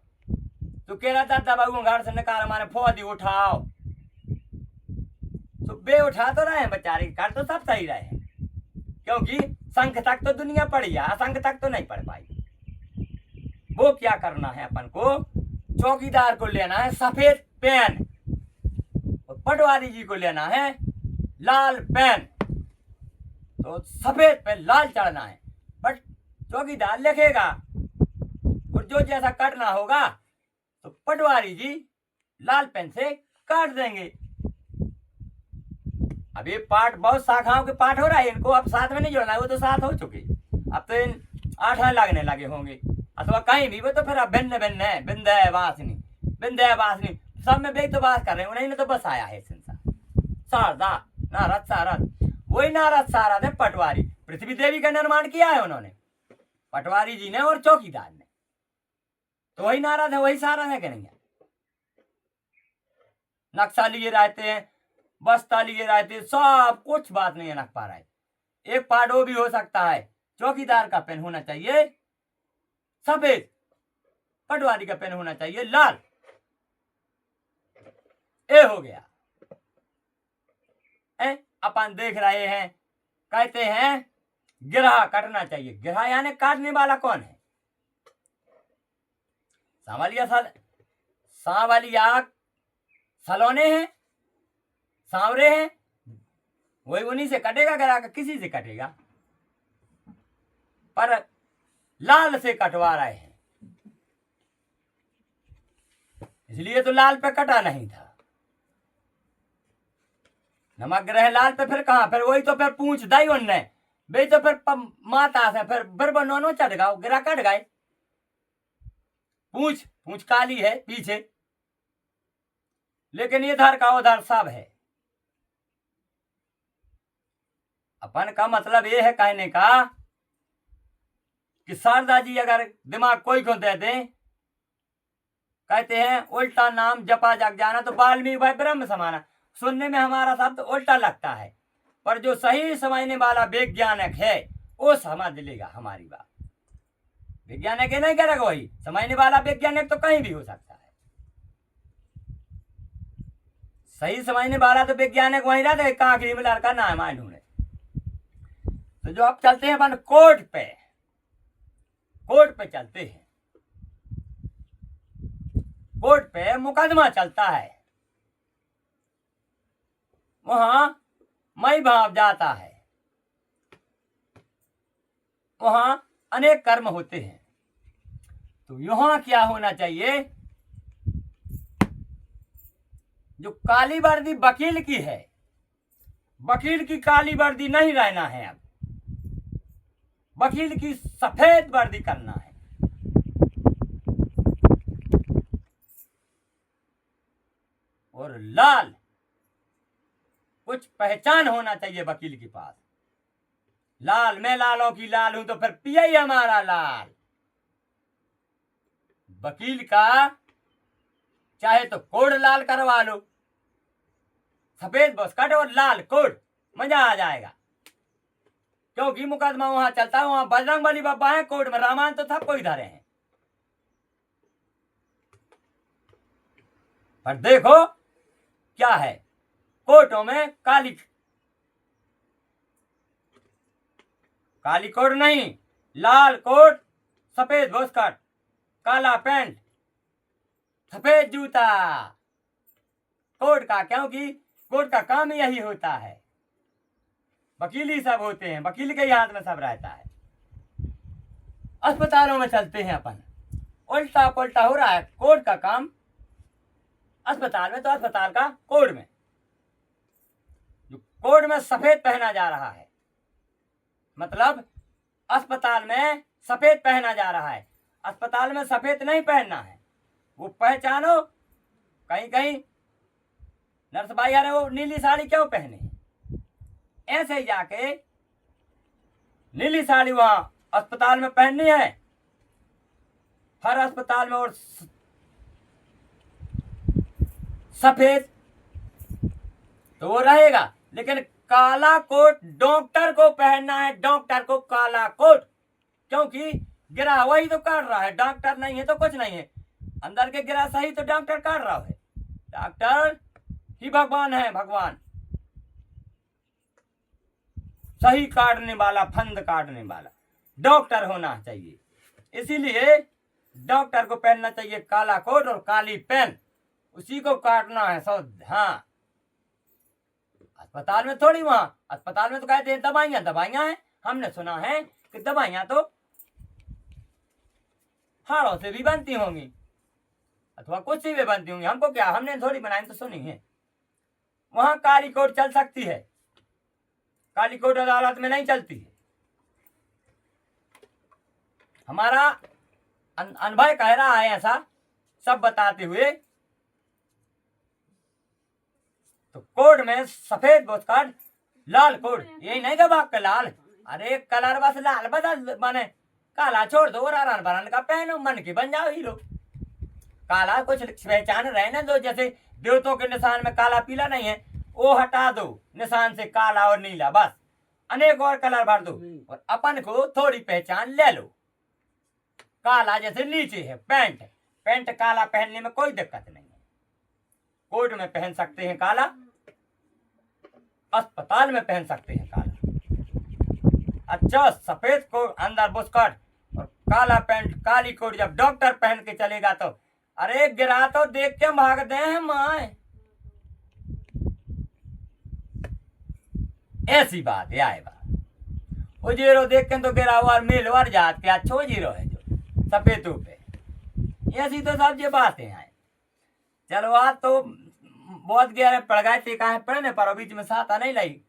तो कह रहा दादा बाबू घर से निकाल, हमारे फौज उठाओ, तो बे उठा तो रहे हैं बेचारे, कर तो सब सही रहे हैं, क्योंकि संख तक तो दुनिया पड़ी है, असंख तक तो नहीं पढ़ पाई। वो क्या करना है अपन को, चौकीदार को लेना है सफेद पेन, और पटवारी जी को लेना है लाल पेन। तो सफेद पे लाल चढ़ना है, बट चौकीदार लिखेगा, और जो जैसा काटना होगा तो पटवारी जी लाल पेन से काट देंगे। अब ये पाठ बहुत शाखाओं के पाठ हो रहा है, इनको अब साथ में नहीं जोड़ना है, वो तो साथ हो चुके, अब तो इन 8 लगने लगे होंगे, अथवा कहीं भी वो तो फिर अब भिन्न भिन्न है, बिंदे वासनी सब में भी तो बात कर रहे हैं, उन्हीं ने तो बस आया है संसार। शारदा नारद सारद, वही नारद सारद है पटवारी, पृथ्वी देवी का निर्माण किया है उन्होंने, पटवारी जी ने और चौकीदार ने, तो वही नारद है वही सारद है कि नहीं है। नक्शा लिए रहते हैं, बस्ता लिए रहते, सब कुछ बात नहीं है नख पा रहा है। एक पार्ट वो भी हो सकता है, चौकीदार का पेन होना चाहिए सफेद, पटवारी का पेन होना चाहिए लाल। ए हो गया। अपन देख रहे हैं, कहते हैं गिरहा काटना चाहिए। गिरहा यानी काटने वाला कौन है? सांवलिया सलोने हैं, सांवरे हैं, वही उन्हीं से कटेगा, गिरहा का किसी से कटेगा, पर लाल से कटवा रहे हैं, इसलिए तो लाल पे कटा नहीं था। नमक ग्रह लाल पे फिर कहा, फिर वही तो फिर पूछ दाई उनने बे, तो फिर माता से फिर बनोनो चढ़ गया, गिरा कट गए। पूछ काली है पीछे, लेकिन इधर का उधर सब है। अपन का मतलब ये है कहने का कि शारदा जी अगर दिमाग कोई को दे दे, कहते हैं उल्टा नाम जपा जग जाना, तो वाल्मीकि भाई ब्रह्म समाना। सुनने में हमारा शब्द उल्टा लगता है, पर जो सही समझने वाला वैज्ञानिक है वो समझ लेगा हमारी बात। वैज्ञानिक नहीं करेगा, वही समझने वाला वैज्ञानिक तो कहीं भी हो सकता है। सही समझने वाला तो वैज्ञानिक वहीं रहता है, कांकरी में लड़का नाम है ढूंढे। तो जो अब चलते हैं अपन कोर्ट पे चलते हैं, कोर्ट पे मुकदमा चलता है, वहां मई भाव जाता है, वहां अनेक कर्म होते हैं। तो यहां क्या होना चाहिए, जो काली वर्दी वकील की है, वकील की काली वर्दी नहीं रहना है, अब वकील की सफेद वर्दी करना है। और लाल कुछ पहचान होना चाहिए वकील के पास। लाल, मैं लालों की लाल हूं, तो फिर पिया ही हमारा लाल। वकील का चाहे तो कोड लाल करवा लो, सफेद बस्कट और लाल कोड, मजा आ जाएगा। क्योंकि मुकदमा वहां चलता है, वहां बजरंगबली बाबा है, कोर्ट में रामायण तो सब कोई धरे हैं। पर देखो क्या है, कोर्टों में काली कोट नहीं, लाल कोट, सफेद बस्कट, काला पैंट, सफेद जूता कोर्ट का, क्योंकि कोर्ट का काम यही होता है। वकील ही सब होते हैं, वकील के ही हाथ में सब रहता है। अस्पतालों में चलते हैं अपन, उल्टा पुल्टा हो रहा है। कोर्ट का काम अस्पताल में, तो अस्पताल का कोर्ट में, जो कोर्ट में सफेद पहना जा रहा है, मतलब अस्पताल में सफेद पहना जा रहा है। अस्पताल में सफेद नहीं पहनना है, वो पहचानो। कहीं कहीं नर्स भाई, अरे वो नीली साड़ी क्यों पहने, ऐसे ही जाके नीली साड़ी वहां अस्पताल में पहननी है, हर अस्पताल में, और सफेद तो वो रहेगा, लेकिन काला कोट डॉक्टर को पहनना है, डॉक्टर को काला कोट, क्योंकि गिरा वही तो काट रहा है, डॉक्टर नहीं है तो कुछ नहीं है, अंदर के गिरा सही तो डॉक्टर काट रहा है, डॉक्टर ही भगवान है, भगवान सही काटने वाला, फंद काटने वाला डॉक्टर होना चाहिए। इसीलिए डॉक्टर को पहनना चाहिए काला कोट और काली पेन, उसी को काटना है सब। हाँ, अस्पताल में थोड़ी, वहां अस्पताल में तो कहते हैं दवाइयां दवाइयां हैं, हमने सुना है कि दवाइयां तो हाड़ों से भी बनती होंगी अथवा कुछ से भी बनती होंगी, हमको क्या, हमने थोड़ी बनाई तो सुनी है। वहां काली कोट चल सकती है, काली कोट अदालत में नहीं चलती है। हमारा अनुभव कह रहा है ऐसा सब बताते हुए, तो कोड में सफेद पोस्टकार्ड, लाल कोड, यही नहीं का बाग का लाल, अरे कलर बस लाल बदल माने काला छोड़ दो और आरान बरान का पहनो, मन के बन जाओ हीरो। काला कुछ पहचान रहे ना, जो जैसे देवतों के निशान में काला पीला नहीं है, वो हटा दो निशान से, काला और नीला, बस अनेक और कलर भर दो और अपन को थोड़ी पहचान ले लो। काला जैसे नीचे है पैंट, पैंट काला पहनने में कोई दिक्कत नहीं है, कोट में पहन सकते हैं काला, अस्पताल में पहन सकते हैं काला। अच्छा, सफेद कोट अंदर बुस्कट और काला पैंट काली कोट जब डॉक्टर पहन के चलेगा तो अरे गिरा तो देख के भाग दे हैं माए, ऐसी बात है। आए बात वो जीरो देख के तो गिरा हुआ मेलवर जात के अच्छो जीरो है जो सफेदों पे, ऐसी तो सब ये बातें हैं। चलो आज तो बहुत गहरे पड़ गए थे, कहा पढ़ने पर बीच में साथ नहीं लाई।